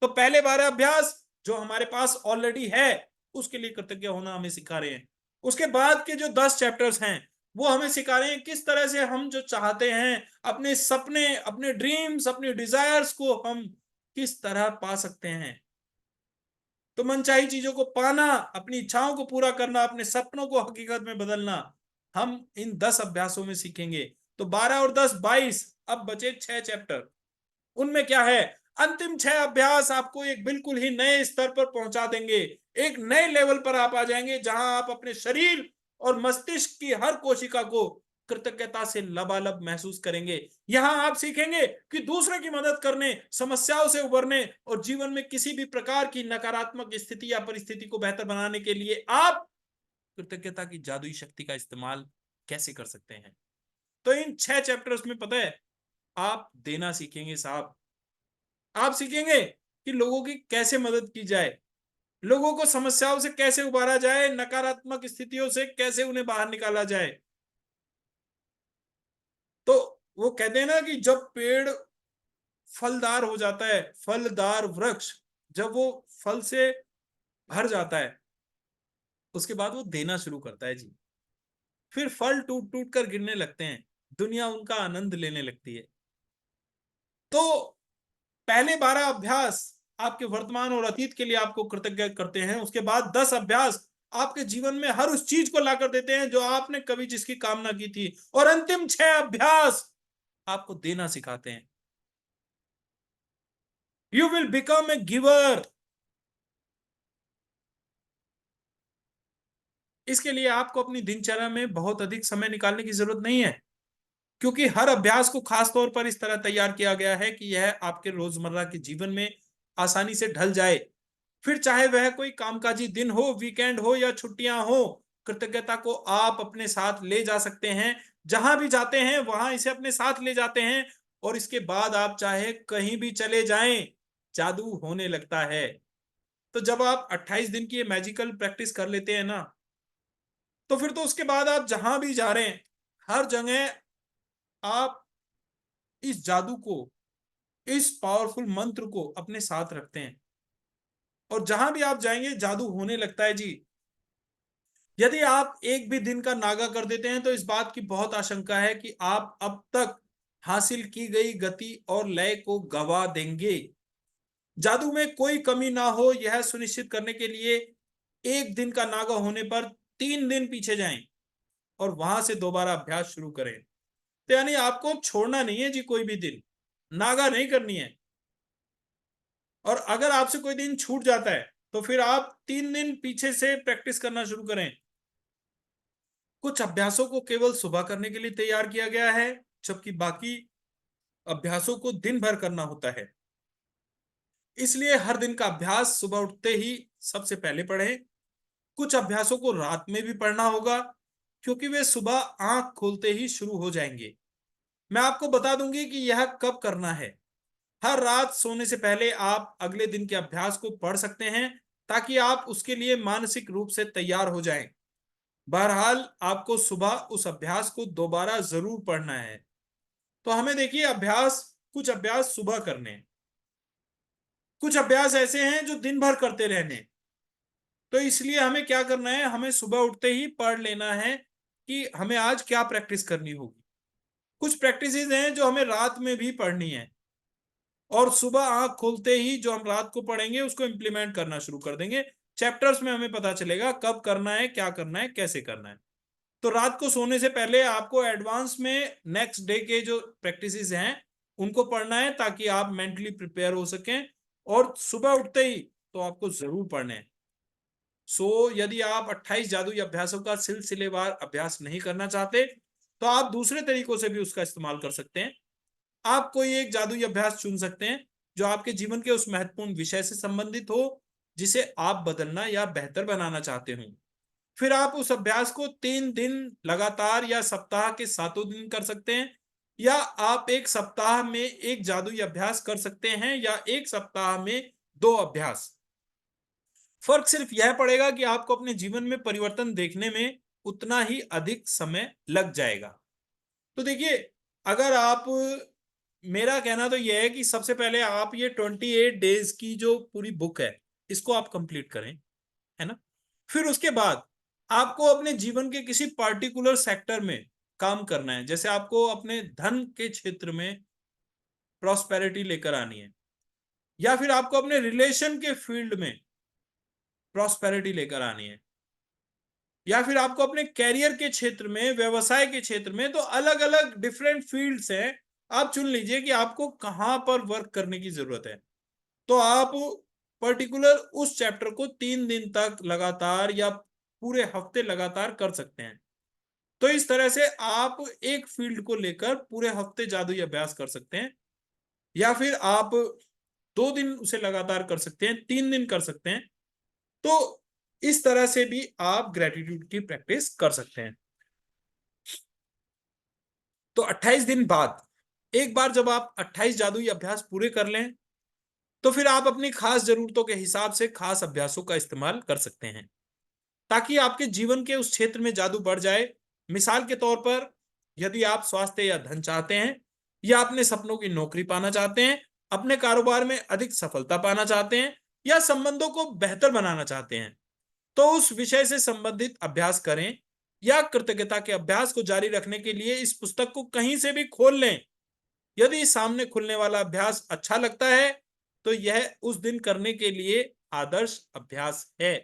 तो पहले 12 अभ्यास जो हमारे पास ऑलरेडी है, उसके लिए कृतज्ञ होना हमें सिखा रहे हैं। उसके बाद के जो 10 चैप्टर्स हैं वो हमें सिखा रहे हैं किस तरह से हम जो चाहते हैं, अपने सपने, अपने ड्रीम्स, अपने डिजायर्स को हम किस तरह पा सकते हैं। तो मनचाही चीजों को पाना, अपनी इच्छाओं को पूरा करना, अपने सपनों को हकीकत में बदलना, हम इन 10 अभ्यासों में सीखेंगे। तो 12 और 10 22, अब बचे 6 चैप्टर। उनमें क्या है, अंतिम 6 अभ्यास आपको एक बिल्कुल ही नए स्तर पर पहुंचा देंगे। एक नए लेवल पर आप आ जाएंगे जहां आप अपने शरीर और मस्तिष्क की हर कोशिका को कृतज्ञता से लबालब महसूस करेंगे। यहां आप सीखेंगे कि दूसरे की मदद करने, समस्याओं से उबरने और जीवन में किसी भी प्रकार की नकारात्मक स्थिति या परिस्थिति को बेहतर बनाने के लिए आप कृतज्ञता की जादुई शक्ति का इस्तेमाल कैसे कर सकते हैं। तो इन 6 चैप्टर्स में पता है आप देना सीखेंगे साहब। आप सीखेंगे कि लोगों की कैसे मदद की जाए, लोगों को समस्याओं से कैसे उबारा जाए, नकारात्मक स्थितियों से कैसे उन्हें बाहर निकाला जाए। तो वो कहते हैं ना कि जब पेड़ फलदार हो जाता है, फलदार वृक्ष जब वो फल से भर जाता है, उसके बाद वो देना शुरू करता है जी। फिर फल टूट टूट कर गिरने लगते हैं, दुनिया उनका आनंद लेने लगती है। तो पहले 12 अभ्यास आपके वर्तमान और अतीत के लिए आपको कृतज्ञ करते हैं। उसके बाद 10 अभ्यास आपके जीवन में हर उस चीज को लाकर देते हैं जो आपने कभी जिसकी कामना की थी। और अंतिम 6 अभ्यास आपको देना सिखाते हैं। You will become a giver. इसके लिए आपको अपनी दिनचर्या में बहुत अधिक समय निकालने की जरूरत नहीं है, क्योंकि हर अभ्यास को खास तौर पर इस तरह तैयार किया गया है कि यह आपके रोजमर्रा के जीवन में आसानी से ढल जाए। फिर चाहे वह कोई कामकाजी दिन हो, वीकेंड हो या छुट्टियां हो, कृतज्ञता को आप अपने साथ ले जा सकते हैं। जहां भी जाते हैं वहां इसे अपने साथ ले जाते हैं। और इसके बाद आप चाहे कहीं भी चले जाएं, जादू होने लगता है। तो जब आप 28 दिन की ये मैजिकल प्रैक्टिस कर लेते हैं ना, तो फिर तो उसके बाद आप जहां भी जा रहे हैं, हर जगह आप इस जादू को, इस पावरफुल मंत्र को अपने साथ रखते हैं। और जहां भी आप जाएंगे जादू होने लगता है जी। यदि आप एक भी दिन का नागा कर देते हैं तो इस बात की बहुत आशंका है कि आप अब तक हासिल की गई गति और लय को गवा देंगे। जादू में कोई कमी ना हो यह सुनिश्चित करने के लिए एक दिन का नागा होने पर 3 दिन पीछे जाएं और वहां से दोबारा अभ्यास शुरू करें। तो यानी आपको छोड़ना नहीं है जी, कोई भी दिन नागा नहीं करनी है। और अगर आपसे कोई दिन छूट जाता है तो फिर आप 3 दिन पीछे से प्रैक्टिस करना शुरू करें। कुछ अभ्यासों को केवल सुबह करने के लिए तैयार किया गया है, जबकि बाकी अभ्यासों को दिन भर करना होता है। इसलिए हर दिन का अभ्यास सुबह उठते ही सबसे पहले पढ़ें। कुछ अभ्यासों को रात में भी पढ़ना होगा, क्योंकि वे सुबह आंख खोलते ही शुरू हो जाएंगे। मैं आपको बता दूंगी कि यह कब करना है। हर रात सोने से पहले आप अगले दिन के अभ्यास को पढ़ सकते हैं, ताकि आप उसके लिए मानसिक रूप से तैयार हो जाएं। बहरहाल आपको सुबह उस अभ्यास को दोबारा जरूर पढ़ना है। तो हमें देखिए अभ्यास, कुछ अभ्यास सुबह करने हैं, कुछ अभ्यास ऐसे हैं जो दिन भर करते रहने। तो इसलिए हमें क्या करना है, हमें सुबह उठते ही पढ़ लेना है कि हमें आज क्या प्रैक्टिस करनी होगी। कुछ प्रैक्टिसेस हैं जो हमें रात में भी पढ़नी है, और सुबह आंख खोलते ही जो हम रात को पढ़ेंगे उसको इंप्लीमेंट करना शुरू कर देंगे। चैप्टर्स में हमें पता चलेगा कब करना है, क्या करना है, कैसे करना है। तो रात को सोने से पहले आपको एडवांस में नेक्स्ट डे के जो प्रैक्टिसेस हैं उनको पढ़ना है, ताकि आप मेंटली प्रिपेयर हो सकें। और सुबह उठते ही तो आपको जरूर पढ़ने हैं। यदि आप 28 जादुई अभ्यासों का सिलसिलेवार अभ्यास नहीं करना चाहते तो आप दूसरे तरीकों से भी उसका इस्तेमाल कर सकते हैं। आप कोई एक जादुई अभ्यास चुन सकते हैं जो आपके जीवन के उस महत्वपूर्ण विषय से संबंधित हो जिसे आप बदलना या बेहतर बनाना चाहते हो। फिर आप उस अभ्यास को 3 दिन लगातार या सप्ताह के 7 दिन कर सकते हैं, या आप एक सप्ताह में एक जादुई अभ्यास कर सकते हैं, या एक सप्ताह में 2 अभ्यास। फर्क सिर्फ यह पड़ेगा कि आपको अपने जीवन में परिवर्तन देखने में उतना ही अधिक समय लग जाएगा। तो देखिए, अगर आप, मेरा कहना तो यह है कि सबसे पहले आप ये 28 डेज की जो पूरी बुक है इसको आप कंप्लीट करें, है ना। फिर उसके बाद आपको अपने जीवन के किसी पार्टिकुलर सेक्टर में काम करना है, जैसे आपको अपने धन के क्षेत्र में प्रॉस्पेरिटी लेकर आनी है, या फिर आपको अपने रिलेशन के फील्ड में प्रॉस्पेरिटी लेकर आनी है, या फिर आपको अपने कैरियर के क्षेत्र में, व्यवसाय के क्षेत्र में, तो अलग अलग डिफरेंट फील्ड्स हैं। आप चुन लीजिए कि आपको कहां पर वर्क करने की जरूरत है। तो आप पर्टिकुलर उस चैप्टर को 3 दिन तक लगातार या पूरे हफ्ते लगातार कर सकते हैं। तो इस तरह से आप एक फील्ड को लेकर पूरे हफ्ते जादुई अभ्यास कर सकते हैं, या फिर आप 2 दिन उसे लगातार कर सकते हैं, 3 दिन कर सकते हैं। तो इस तरह से भी आप ग्रेटिट्यूड की प्रैक्टिस कर सकते हैं। तो 28 दिन बाद, एक बार जब आप 28 जादुई अभ्यास पूरे कर लें, तो फिर आप अपनी खास जरूरतों के हिसाब से खास अभ्यासों का इस्तेमाल कर सकते हैं, ताकि आपके जीवन के उस क्षेत्र में जादू बढ़ जाए। मिसाल के तौर पर, यदि आप स्वास्थ्य या धन चाहते हैं, या अपने सपनों की नौकरी पाना चाहते हैं, अपने कारोबार में अधिक सफलता पाना चाहते हैं, या संबंधों को बेहतर बनाना चाहते हैं, तो उस विषय से संबंधित अभ्यास करें। या कृतज्ञता के अभ्यास को जारी रखने के लिए इस पुस्तक को कहीं से भी खोल लें। यदि सामने खुलने वाला अभ्यास अच्छा लगता है, तो यह उस दिन करने के लिए आदर्श अभ्यास है।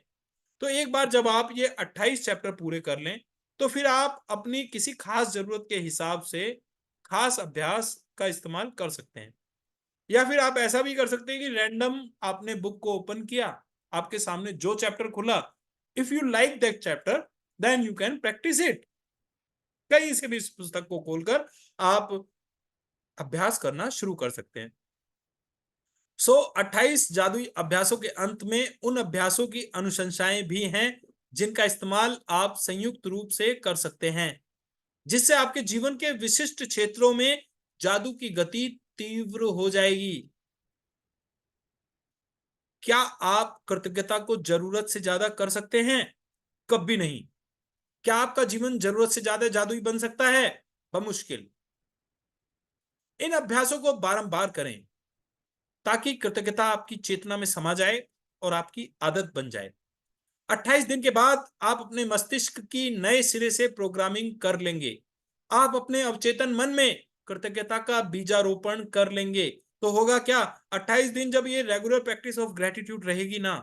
तो एक बार जब आप ये 28 चैप्टर पूरे कर लें, तो फिर आप अपनी किसी खास जरूरत के हिसाब से खास अभ्यास का इस्तेमाल कर सकते हैं। या फिर आप ऐसा भी कर सकते हैं कि रैंडम आपने बुक को ओपन किया, आपके सामने जो चैप्टर खुला, if you like that chapter, then you can practice it. कहीं से भी इस पुस्तक को खोलकर आप अभ्यास करना शुरू कर सकते हैं। 28 जादुई अभ्यासों के अंत में उन अभ्यासों की अनुशंसाएं भी हैं, जिनका इस्तेमाल आप संयुक्त रूप से कर सकते हैं, जिससे आपके जीवन के विशिष्ट क्षेत्रों में जादू की गति तीव्र हो जाएगी। क्या आप कृतज्ञता को जरूरत से ज्यादा कर सकते हैं? कभी नहीं। क्या आपका जीवन जरूरत से ज्यादा जादुई बन सकता है? बमुश्किल। इन अभ्यासों को बारंबार करें, ताकि कृतज्ञता आपकी चेतना में समा जाए और आपकी आदत बन जाए। 28 दिन के बाद आप अपने मस्तिष्क की नए सिरे से प्रोग्रामिंग कर लेंगे। आप अपने अवचेतन मन में कृतज्ञता का बीजारोपण कर लेंगे। तो होगा क्या? 28 दिन जब ये रेगुलर प्रैक्टिस ऑफ ग्रेटिट्यूड रहेगी ना,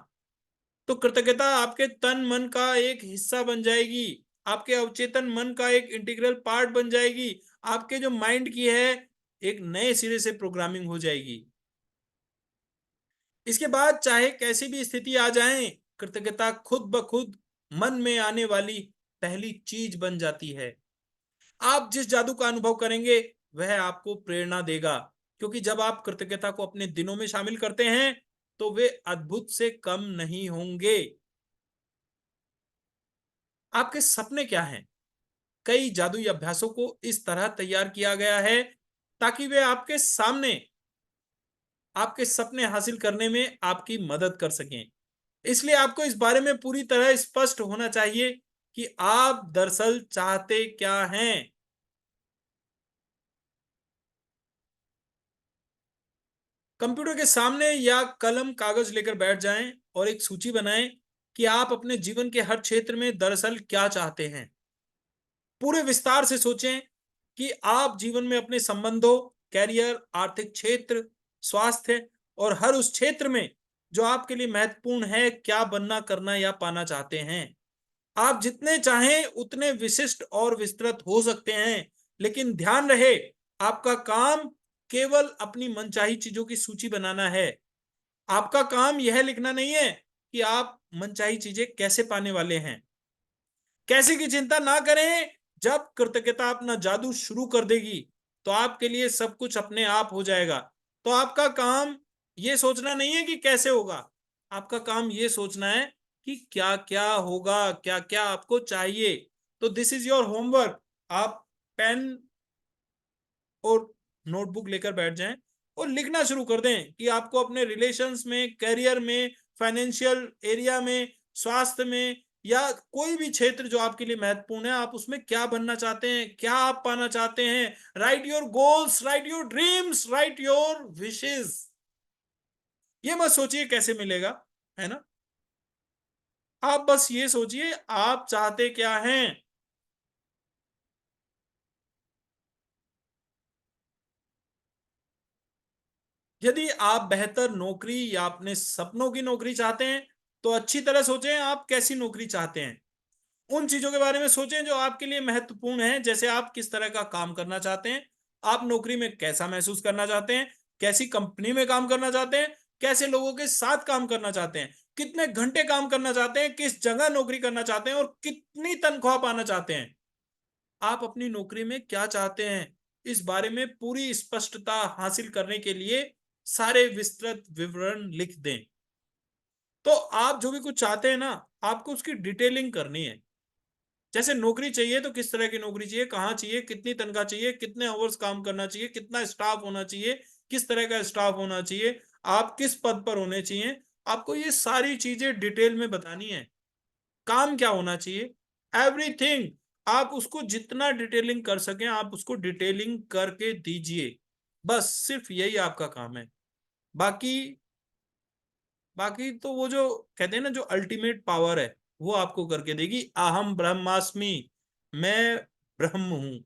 तो कृतज्ञता आपके तन मन का एक हिस्सा बन जाएगी, आपके अवचेतन मन का एक इंटीग्रल पार्ट बन जाएगी। आपके जो माइंड की है, एक नए सिरे से प्रोग्रामिंग हो जाएगी। इसके बाद चाहे कैसी भी स्थिति आ जाए, कृतज्ञता खुद ब खुद मन में आने वाली पहली चीज बन जाती है। आप जिस जादू का अनुभव करेंगे, वह आपको प्रेरणा देगा, क्योंकि जब आप कृतज्ञता को अपने दिनों में शामिल करते हैं, तो वे अद्भुत से कम नहीं होंगे। आपके सपने क्या हैं? कई जादुई अभ्यासों को इस तरह तैयार किया गया है, ताकि वे आपके सामने आपके सपने हासिल करने में आपकी मदद कर सकें। इसलिए आपको इस बारे में पूरी तरह स्पष्ट होना चाहिए कि आप दरअसल चाहते क्या हैं। कंप्यूटर के सामने या कलम कागज लेकर बैठ जाएं और एक सूची बनाएं कि आप अपने जीवन के हर क्षेत्र में दरअसल क्या चाहते हैं। पूरे विस्तार से सोचें कि आप जीवन में अपने संबंधों, कैरियर, आर्थिक क्षेत्र, स्वास्थ्य और हर उस क्षेत्र में जो आपके लिए महत्वपूर्ण है, क्या बनना, करना या पाना चाहते हैं। आप जितने चाहें उतने विशिष्ट और विस्तृत हो सकते हैं, लेकिन ध्यान रहे, आपका काम केवल अपनी मनचाही चीजों की सूची बनाना है। आपका काम यह लिखना नहीं है कि आप मनचाही चीजें कैसे पाने वाले हैं। कैसे की चिंता ना करें। जब कृतज्ञता अपना जादू शुरू कर देगी, तो आपके लिए सब कुछ अपने आप हो जाएगा। तो आपका काम यह सोचना नहीं है कि कैसे होगा, आपका काम यह सोचना है कि क्या क्या होगा, क्या क्या आपको चाहिए। तो दिस इज योर होमवर्क। आप पेन और नोटबुक लेकर बैठ जाएं और लिखना शुरू कर दें कि आपको अपने रिलेशंस में, कैरियर में, फाइनेंशियल एरिया में, स्वास्थ्य में, या कोई भी क्षेत्र जो आपके लिए महत्वपूर्ण है, आप उसमें क्या बनना चाहते हैं, क्या आप पाना चाहते हैं। Right your goals, right your dreams, right your wishes. ये मत सोचिए कैसे मिलेगा, है ना। आप बस ये सोचिए आप चाहते क्या हैं। यदि आप बेहतर नौकरी या अपने सपनों की नौकरी चाहते हैं तो अच्छी तरह सोचें आप कैसी नौकरी चाहते हैं। उन चीजों के बारे में सोचें जो आपके लिए महत्वपूर्ण है, जैसे आप किस तरह का काम करना चाहते हैं, आप नौकरी में कैसा महसूस करना चाहते हैं, कैसी कंपनी में काम करना चाहते हैं, कैसे लोगों के साथ काम करना चाहते हैं, कितने घंटे काम करना चाहते हैं, किस जगह नौकरी करना चाहते हैं और कितनी तनख्वाह पाना चाहते हैं। आप अपनी नौकरी में क्या चाहते हैं इस बारे में पूरी स्पष्टता हासिल करने के लिए सारे विस्तृत विवरण लिख दें। तो आप जो भी कुछ चाहते हैं ना, आपको उसकी डिटेलिंग करनी है। जैसे नौकरी चाहिए तो किस तरह की नौकरी चाहिए, कहाँ चाहिए, कितनी तनख्वाह चाहिए, कितने आवर्स काम करना चाहिए, कितना स्टाफ होना चाहिए, किस तरह का स्टाफ होना चाहिए, आप किस पद पर होने चाहिए। आपको ये सारी चीजें डिटेल में बतानी है। काम क्या होना चाहिए, एवरीथिंग। आप उसको जितना डिटेलिंग कर सकें आप उसको डिटेलिंग करके दीजिए। बस सिर्फ यही आपका काम है। बाकी बाकी तो वो जो कहते हैं ना, जो अल्टीमेट पावर है वो आपको करके देगी। अहम ब्रह्मास्मि, मैं ब्रह्म हूं।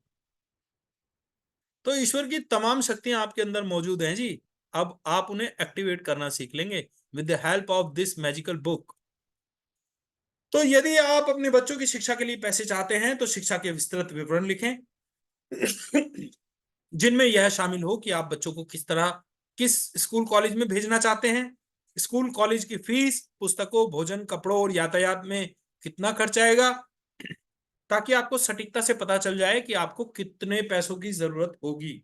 तो ईश्वर की तमाम शक्तियां आपके अंदर मौजूद हैं जी। अब आप उन्हें एक्टिवेट करना सीख लेंगे with the help of this magical book. तो यदि आप अपने बच्चों की शिक्षा के लिए पैसे चाहते हैं तो शिक्षा के विस्तृत विवरण लिखें जिनमें यह शामिल हो कि आप बच्चों को किस तरह, किस स्कूल कॉलेज में भेजना चाहते हैं, स्कूल कॉलेज की फीस, पुस्तकों, भोजन, कपड़ों और यातायात में कितना खर्च आएगा, ताकि आपको सटीकता से पता चल जाए कि आपको कितने पैसों की जरूरत होगी।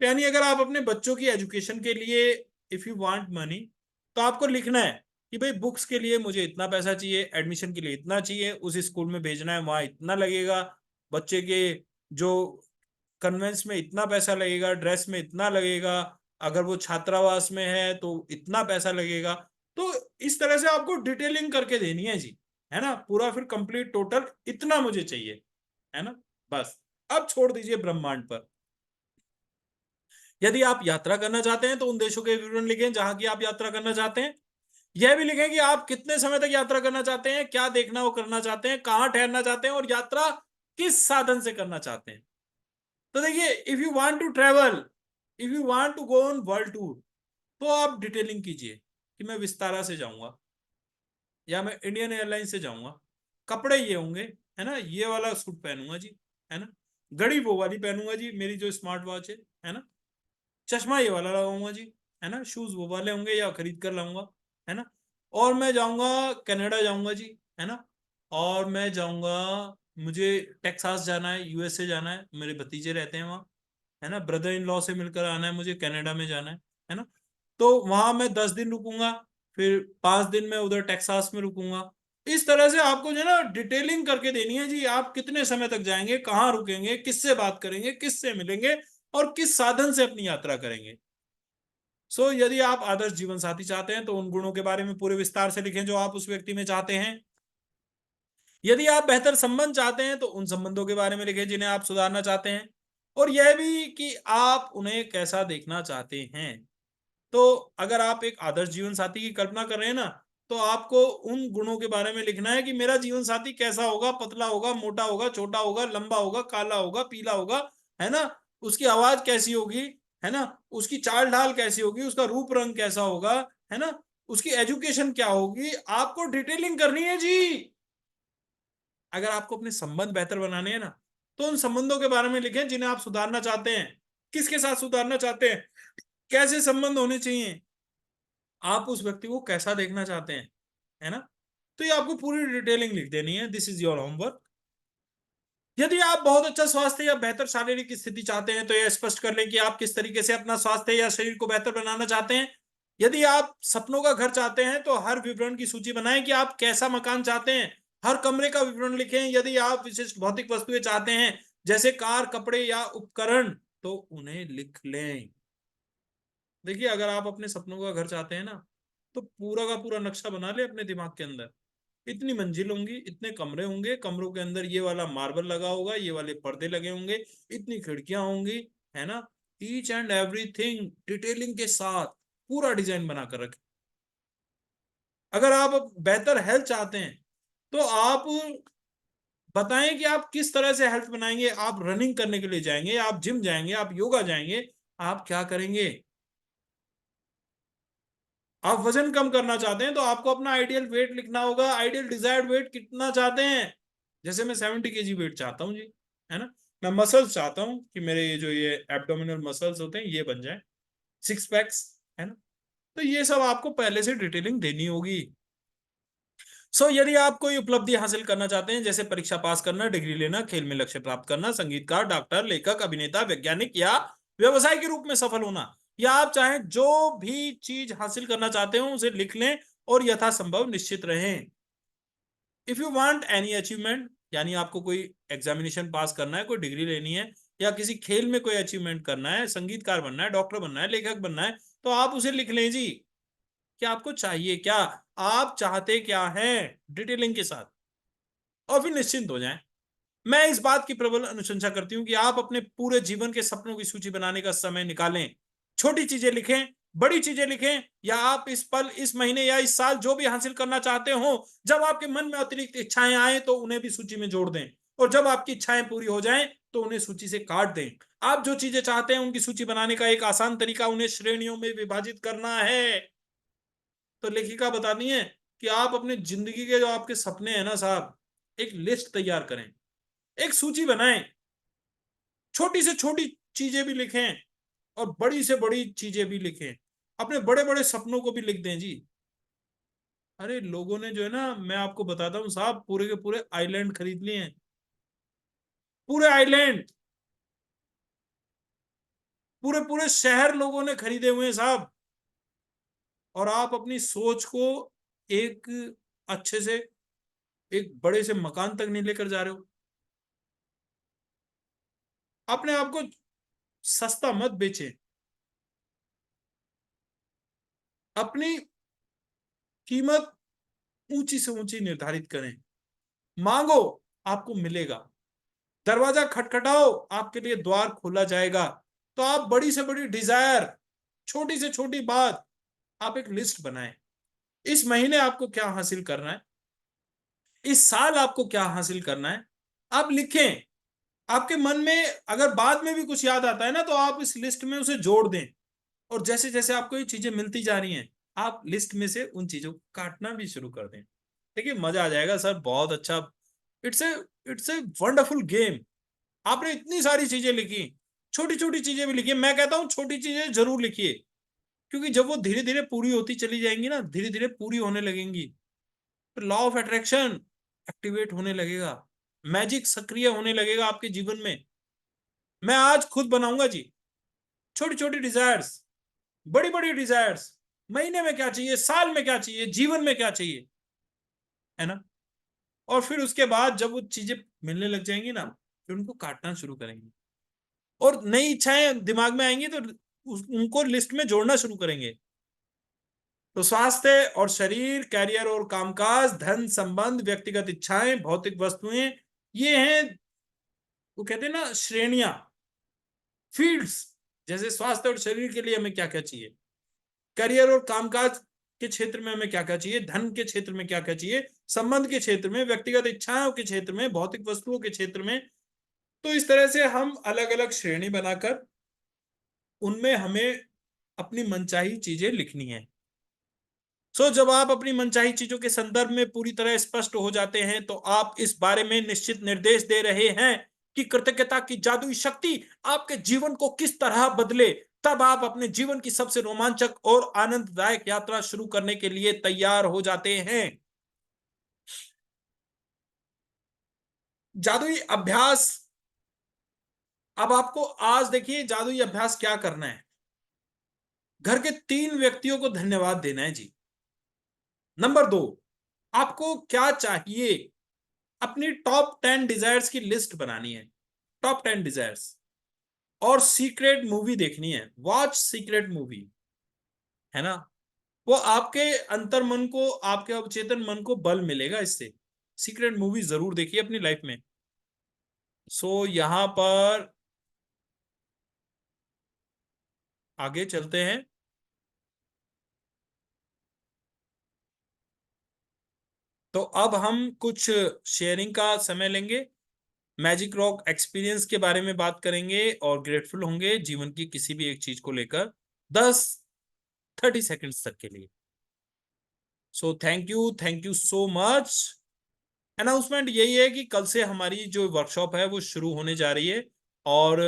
यानी अगर आप अपने बच्चों की एजुकेशन के लिए, इफ यू वांट मनी, तो आपको लिखना है कि भाई बुक्स के लिए मुझे इतना पैसा चाहिए, एडमिशन के लिए इतना चाहिए, उस स्कूल में भेजना है वहां इतना लगेगा, बच्चे के जो कन्वेंस में इतना पैसा लगेगा, ड्रेस में इतना लगेगा, अगर वो छात्रावास में है तो इतना पैसा लगेगा। तो इस तरह से आपको डिटेलिंग करके देनी है जी, है ना, पूरा फिर कंप्लीट टोटल इतना मुझे चाहिए, है ना। बस अब छोड़ दीजिए ब्रह्मांड पर। यदि आप यात्रा करना चाहते हैं तो उन देशों के विवरण लिखें जहां की आप यात्रा करना चाहते हैं। यह भी लिखें कि आप कितने समय तक यात्रा करना चाहते हैं, क्या देखना वो करना चाहते हैं, कहां ठहरना चाहते हैं और यात्रा किस साधन से करना चाहते हैं। तो देखिए, if you want to go on world tour, तो आप डिटेलिंग कीजिए कि मैं विस्तारा से जाऊंगा या मैं इंडियन एयरलाइंस से जाऊंगा, कपड़े ये होंगे, है ना, ये वाला सूट पहनूंगा जी, है ना, घड़ी वो वाली पहनूंगा जी, मेरी जो स्मार्ट वॉच है ना, चश्मा ये वाला लगाऊंगा जी, है ना, शूज वो वाले होंगे या खरीद कर लाऊंगा, है ना। और मैं जाऊंगा, कनाडा जाऊंगा जी, है ना। और मैं जाऊंगा, मुझे टेक्सास जाना है, यूएसए जाना है, मेरे भतीजे रहते हैं वहाँ, है ना, ब्रदर इन लॉ से मिलकर आना है, मुझे कनाडा में जाना है ना। तो वहां मैं 10 दिन रुकूंगा, फिर 5 दिन में उधर टेक्सास में रुकूंगा। इस तरह से आपको जो है ना डिटेलिंग करके देनी है जी, आप कितने समय तक जाएंगे, कहाँ रुकेंगे, किससे बात करेंगे, किससे मिलेंगे और किस साधन से अपनी यात्रा करेंगे। यदि आप आदर्श जीवन साथी चाहते हैं तो उन गुणों के बारे में पूरे विस्तार से लिखें जो आप उस व्यक्ति में चाहते हैं। यदि आप बेहतर संबंध चाहते हैं तो उन संबंधों के बारे में लिखें जिन्हें आप सुधारना चाहते हैं, और यह भी कि आप उन्हें कैसा देखना चाहते हैं। तो अगर आप एक आदर्श जीवन साथी की कल्पना कर रहे हैं ना, तो आपको उन गुणों के बारे में लिखना है कि मेरा जीवन साथी कैसा होगा, पतला होगा, मोटा होगा, छोटा होगा, लंबा होगा, काला होगा, पीला होगा, है ना, उसकी आवाज कैसी होगी, है ना, उसकी चाल ढाल कैसी होगी, उसका रूप रंग कैसा होगा, है ना, उसकी एजुकेशन क्या होगी, आपको डिटेलिंग करनी है जी। अगर आपको अपने संबंध बेहतर बनाने हैं ना, तो उन संबंधों के बारे में लिखें जिन्हें आप सुधारना चाहते हैं, किसके साथ सुधारना चाहते हैं, कैसे संबंध होने चाहिए, आप उस व्यक्ति को कैसा देखना चाहते हैं, है ना। तो ये आपको पूरी डिटेलिंग लिख देनी है। This is your homework. यदि आप बहुत अच्छा स्वास्थ्य या बेहतर शारीरिक स्थिति चाहते हैं तो यह स्पष्ट कर लें कि आप किस तरीके से अपना स्वास्थ्य या शरीर को बेहतर बनाना चाहते हैं। यदि आप सपनों का घर चाहते हैं तो हर विवरण की सूची बनाएं कि आप कैसा मकान चाहते हैं, हर कमरे का विवरण लिखें। यदि आप विशिष्ट भौतिक वस्तुएं चाहते हैं जैसे कार, कपड़े या उपकरण, तो उन्हें लिख लें। देखिए, अगर आप अपने सपनों का घर चाहते हैं ना, तो पूरा का पूरा नक्शा बना ले अपने दिमाग के अंदर। इतनी मंजिल होंगी, इतने कमरे होंगे, कमरों के अंदर ये वाला मार्बल लगा होगा, ये वाले पर्दे लगे होंगे, इतनी खिड़कियां होंगी, है ना। ईच एंड एवरीथिंग डिटेलिंग के साथ पूरा डिजाइन बना कर रखें। अगर आप बेहतर हेल्थ चाहते हैं तो आप बताएं कि आप किस तरह से हेल्थ बनाएंगे। आप रनिंग करने के लिए जाएंगे, आप जिम जाएंगे, आप योगा जाएंगे, आप क्या करेंगे? आप वजन कम करना चाहते हैं तो आपको अपना आइडियल वेट लिखना होगा। आइडियल डिजायर्ड वेट कितना चाहते हैं? जैसे मैं 70 kg वेट चाहता हूँ जी, है ना। मैं मसल्स चाहता हूँ कि मेरे ये जो ये एब्डोमिनल मसल्स होते हैं ये बन जाए, सिक्स पैक्स, है ना। तो ये सब आपको पहले से डिटेलिंग देनी होगी। यदि आप कोई उपलब्धि हासिल करना चाहते हैं, जैसे परीक्षा पास करना, डिग्री लेना, खेल में लक्ष्य प्राप्त करना, संगीतकार, डॉक्टर, लेखक, अभिनेता, वैज्ञानिक या व्यवसाय के रूप में सफल होना, या आप चाहें जो भी चीज हासिल करना चाहते हो उसे लिख लें और यथासंभव निश्चित रहें। If you want any achievement, यानी आपको कोई एग्जामिनेशन पास करना है, कोई डिग्री लेनी है, या किसी खेल में कोई अचीवमेंट करना है, संगीतकार बनना है, डॉक्टर बनना है, लेखक बनना है, तो आप उसे लिख लें जी कि आपको चाहिए क्या, आप चाहते क्या हैं, डिटेलिंग के साथ, और फिर निश्चिंत हो जाएं। मैं इस बात की प्रबल अनुशंसा करती हूँ कि आप अपने पूरे जीवन के सपनों की सूची बनाने का समय निकालें। छोटी चीजें लिखें, बड़ी चीजें लिखें, या आप इस पल, इस महीने या इस साल जो भी हासिल करना चाहते हो, जब आपके मन में अतिरिक्त इच्छाएं आए तो उन्हें भी सूची में जोड़ दें, और जब आपकी इच्छाएं पूरी हो जाएं तो उन्हें सूची से काट दें। आप जो चीजें चाहते हैं उनकी सूची बनाने का एक आसान तरीका उन्हें श्रेणियों में विभाजित करना है। तो लेखिका बताती है कि आप अपने जिंदगी के जो आपके सपने हैं ना साहब, एक लिस्ट तैयार करें, एक सूची बनाएं, छोटी से छोटी चीजें भी लिखें और बड़ी से बड़ी चीजें भी लिखें, अपने बड़े बड़े सपनों को भी लिख दें जी। अरे लोगों ने जो है ना, मैं आपको बताता हूँ साहब, पूरे के पूरे आइलैंड खरीद लिए हैं, पूरे आइलैंड, पूरे पूरे शहर लोगों ने खरीदे हुए हैं साहब। और आप अपनी सोच को एक अच्छे से, एक बड़े से मकान तक नहीं लेकर जा रहे हो। अपने आप को सस्ता मत बेचें, अपनी कीमत ऊंची से ऊंची निर्धारित करें। मांगो, आपको मिलेगा। दरवाजा खटखटाओ, आपके लिए द्वार खोला जाएगा। तो आप बड़ी से बड़ी डिजायर, छोटी से छोटी बात, आप एक लिस्ट बनाएं। इस महीने आपको क्या हासिल करना है, इस साल आपको क्या हासिल करना है, आप लिखें। आपके मन में अगर बाद में भी कुछ याद आता है ना, तो आप इस लिस्ट में उसे जोड़ दें। और जैसे जैसे आपको ये चीजें मिलती जा रही हैं, आप लिस्ट में से उन चीजों को काटना भी शुरू कर दें। देखिए मजा आ जाएगा सर, बहुत अच्छा। It's a it's a wonderful game. आपने इतनी सारी चीजें लिखी, छोटी छोटी चीजें भी लिखी, मैं कहता हूं छोटी चीजें जरूर लिखिए, क्योंकि जब वो धीरे धीरे पूरी होती चली जाएंगी ना, धीरे धीरे पूरी होने लगेंगी, तो लॉ ऑफ अट्रैक्शन एक्टिवेट होने लगेगा, मैजिक सक्रिय होने लगेगा आपके जीवन में। मैं आज खुद बनाऊंगा जी छोटी छोटी डिजायर्स, बड़ी बड़ी डिजायर्स, महीने में क्या चाहिए, साल में क्या चाहिए, जीवन में क्या चाहिए, है ना। और फिर उसके बाद जब वो चीजें मिलने लग जाएंगी ना, फिर उनको काटना शुरू करेंगे और नई इच्छाएं दिमाग में आएंगी, तो उनको लिस्ट में जोड़ना शुरू करेंगे। तो स्वास्थ्य और शरीर, कैरियर और कामकाज, धन संबंध, व्यक्तिगत इच्छाएं, भौतिक वस्तुएं, ये हैं, वो कहते हैं ना श्रेणियां, फील्ड्स। जैसे स्वास्थ्य और शरीर के लिए हमें क्या क्या चाहिए, करियर और कामकाज के क्षेत्र में हमें क्या क्या चाहिए, धन के क्षेत्र में क्या क्या चाहिए, संबंध के क्षेत्र में, व्यक्तिगत इच्छाओं के क्षेत्र में, भौतिक वस्तुओं के क्षेत्र में। तो इस तरह से हम अलग अलग श्रेणी बनाकर उनमें हमें अपनी मनचाही चीजें लिखनी है। जब आप अपनी मनचाही चीजों के संदर्भ में पूरी तरह स्पष्ट हो जाते हैं, तो आप इस बारे में निश्चित निर्देश दे रहे हैं कि कृतज्ञता की जादुई शक्ति आपके जीवन को किस तरह बदले। तब आप अपने जीवन की सबसे रोमांचक और आनंददायक यात्रा शुरू करने के लिए तैयार हो जाते हैं। जादुई अभ्यास। अब आपको आज देखिए जादुई अभ्यास क्या करना है। घर के 3 व्यक्तियों को धन्यवाद देना है जी। नंबर 2, आपको क्या चाहिए, अपनी टॉप 10 डिजायर्स की लिस्ट बनानी है, टॉप 10 डिजायर्स। और सीक्रेट मूवी देखनी है, वॉच सीक्रेट मूवी, है ना। वो आपके अंतर मन को, आपके अवचेतन मन को बल मिलेगा इससे। सीक्रेट मूवी जरूर देखिए अपनी लाइफ में। यहां पर आगे चलते हैं। तो अब हम कुछ शेयरिंग का समय लेंगे, मैजिक रॉक एक्सपीरियंस के बारे में बात करेंगे और ग्रेटफुल होंगे जीवन की किसी भी एक चीज को लेकर 10-30 सेकंड्स तक के लिए। So thank you so much. Announcement यही है कि कल से हमारी जो वर्कशॉप है वो शुरू होने जा रही है और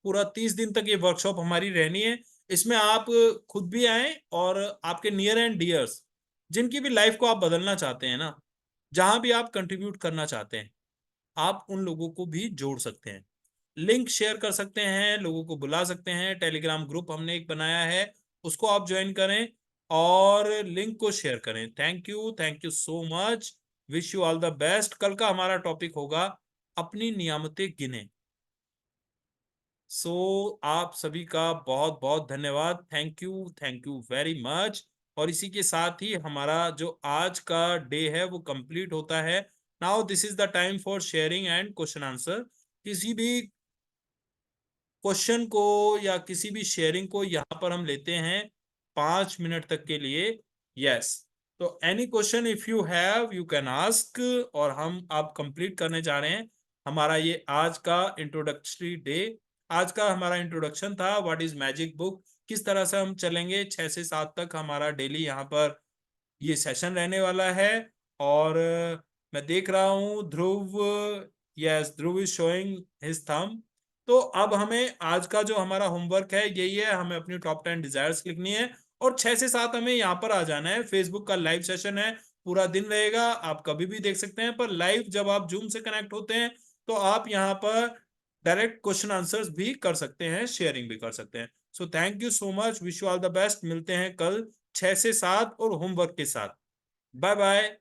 पूरा 30 दिन तक ये वर्कशॉप हमारी रहनी है। इसमें आप खुद भी आए और आपके नियर एंड डियर्स जिनकी भी लाइफ को आप बदलना चाहते हैं ना, जहां भी आप कंट्रीब्यूट करना चाहते हैं, आप उन लोगों को भी जोड़ सकते हैं, लिंक शेयर कर सकते हैं, लोगों को बुला सकते हैं। टेलीग्राम ग्रुप हमने एक बनाया है, उसको आप ज्वाइन करें और लिंक को शेयर करें। Thank you so much. Wish you all the best. कल का हमारा टॉपिक होगा अपनी नियामतें गिने। सो आप सभी का बहुत बहुत धन्यवाद। Thank you very much. और इसी के साथ ही हमारा जो आज का डे है वो कंप्लीट होता है। Now this is the time for sharing and question answer. किसी भी क्वेश्चन को या किसी भी शेयरिंग को यहाँ पर हम लेते हैं 5 मिनट तक के लिए। यस, तो any question if you have you can ask. और हम आप कंप्लीट करने जा रहे हैं हमारा ये आज का इंट्रोडक्टरी डे। आज का हमारा इंट्रोडक्शन था व्हाट इज मैजिक बुक, किस तरह से हम चलेंगे 6 से 7 तक हमारा डेली यहाँ पर ये सेशन रहने वाला है। और मैं देख रहा हूँ Dhruv, yes Dhruv is showing his thumb. तो अब हमें आज का जो हमारा होमवर्क है यही है, हमें अपनी टॉप 10 डिजायर्स लिखनी है और 6 से 7 हमें यहाँ पर आ जाना है। फेसबुक का लाइव सेशन है, पूरा दिन रहेगा, आप कभी भी देख सकते हैं। पर लाइव जब आप जूम से कनेक्ट होते हैं तो आप यहाँ पर डायरेक्ट क्वेश्चन आंसर्स भी कर सकते हैं, शेयरिंग भी कर सकते हैं। So thank you so much, wish you all the best. मिलते हैं कल 6 से 7 और होमवर्क के साथ। Bye bye.